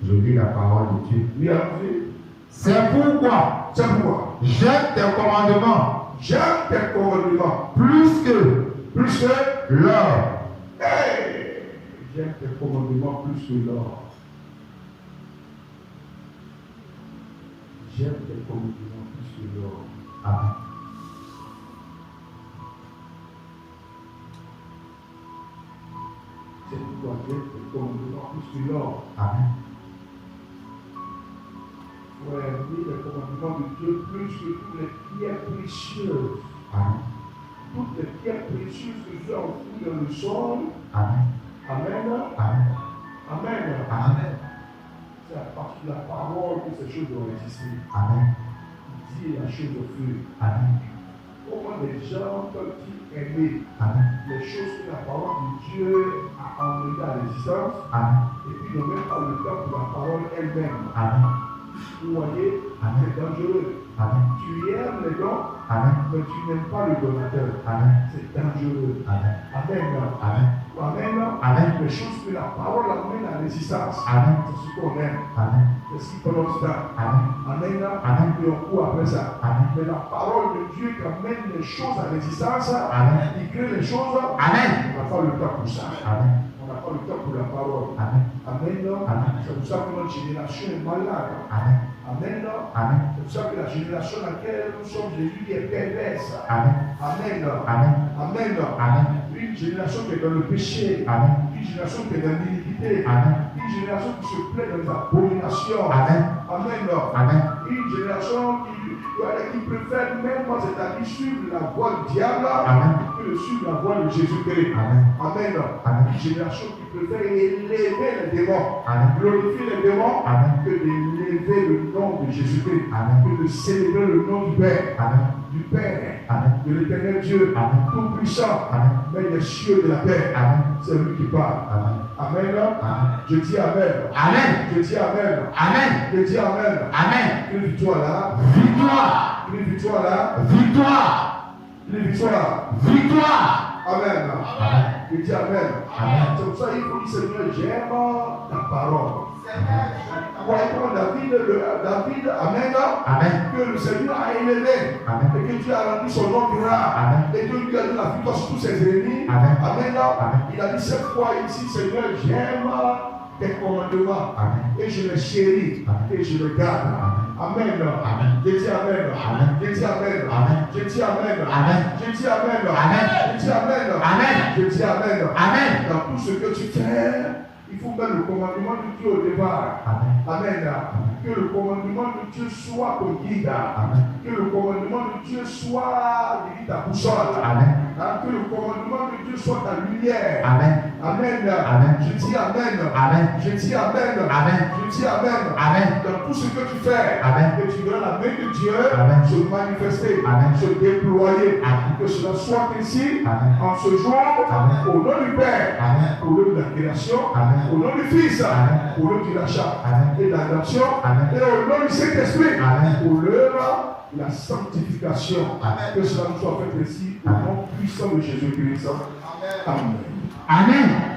Je lis la parole de Dieu. Oui, allons-y. C'est pourquoi C'est pourquoi j'aime tes commandements j'aime tes commandements plus que l'or. Hey! J'aime tes commandements plus que l'or. J'aime tes commandements plus que l'or. Amen. C'est pourquoi j'aime tes commandements plus que l'or. Amen. Ouais, oui, les commandements de Dieu plus que toutes les pierres précieuses. Amen. Toutes les pierres précieuses que Dieu a enfouies dans le sol. Amen. Amen. Amen. Amen. Amen. C'est à partir de la parole que ces choses ont existé. Amen. Il dit la chose au feu. Amen. Comment les gens peuvent-ils aimer Amen. les choses que la parole de Dieu a emmenées à l'existence Amen. et puis ne même pas le temps pour la parole elle-même. Amen. Vous voyez, Amen. c'est dangereux. Amen. Tu aimes les dons, Amen. mais tu n'aimes pas le donateur. Amen. C'est dangereux. Amen. Amen. Amen. Amen. Amen. Les choses que la parole amène à l'existence, Amen. c'est ce qu'on aime. Amen. C'est ce qui prend ça. Amen. Amen. Amen. Et on court après ça. Amen. Mais la parole de Dieu qui amène les choses à l'existence, Amen. il crée les choses, Amen. on n'a pas le temps pour ça. Amen. On n'a pas le temps pour la parole. Amen. Amen. Amen. C'est pour ça que notre génération est malade. Amen. Amen. Amen. C'est pour ça que la génération dans laquelle nous sommes Jésus est perverse. Amen. Amen. Amen. Amen. Amen. Une génération qui est dans le péché. Amen. Une génération qui est dans l'iniquité. Amen. Une génération qui se plaît dans les abominations. Amen. Amen. Amen. Une génération qui préfère même, c'est-à-dire suivre la voie du diable Amen. que de suivre la voie de Jésus-Christ. Amen. Amen. Amen. Une génération qui préfère élever les démons, Amen. glorifier les démons, Amen. que d'élever le nom de Jésus-Christ, Amen. que de célébrer le nom du Père, Amen. Amen. de l'éternel Dieu, Amen. tout-puissant, Amen. mais les cieux de la terre. Amen. C'est lui qui parle. Amen. Amen. Amen. Je dis Amen. Amen. Je dis Amen. Amen. Je dis Amen. Amen. Une victoire là. Victoire. Une victoire là. Victoire. Les victoires. Victoire. Amen. Amen. Je dis Amen. Amen. C'est pour ça qu'il faut dire Seigneur, j'aime ta parole. Vous voyez comment David, Amen, Amen. que le Seigneur a élevé. Amen. Et que Dieu a rendu son nom durable. Amen. Et que lui a donné la victoire sur tous ses ennemis. Amen. Amen. Amen. Il a dit cette fois ici, Seigneur, j'aime tes commandements. Amen. Et je les chéris. Amen. Et je les garde. Amen. Amen. Je dis Amen. Amen. Je dis Amen. Amen. Je dis Amen. Amen. Je dis Amen. Amen. Je dis Amen. Amen. Je dis Amen. Amen. Dans tout ce que tu fais, il faut mettre le commandement de Dieu au départ. Amen. Amen. Que le commandement de Dieu soit ton guide. Amen. Que le commandement de Dieu soit ta boussole. Amen. Que le commandement de Dieu soit ta lumière. Amen. Amen. Amen. Je dis Amen. Amen. Je dis Amen. Amen. Je dis Amen. Amen. Dans tout ce que tu fais, Amen. que tu verras la main de Dieu Amen. se manifester, Amen. se déployer. Amen. Que cela soit ainsi Amen. en ce jour, Amen. au nom du Père, Amen. au nom de la création, Amen. au nom du Fils, Amen. au nom du rachat Amen. et de l'adoption, Amen. et au nom du Saint-Esprit, Amen. pour l'heure de la sanctification. Amen. Que cela nous soit fait ainsi au nom puissant de Jésus-Christ. Amen. Amen.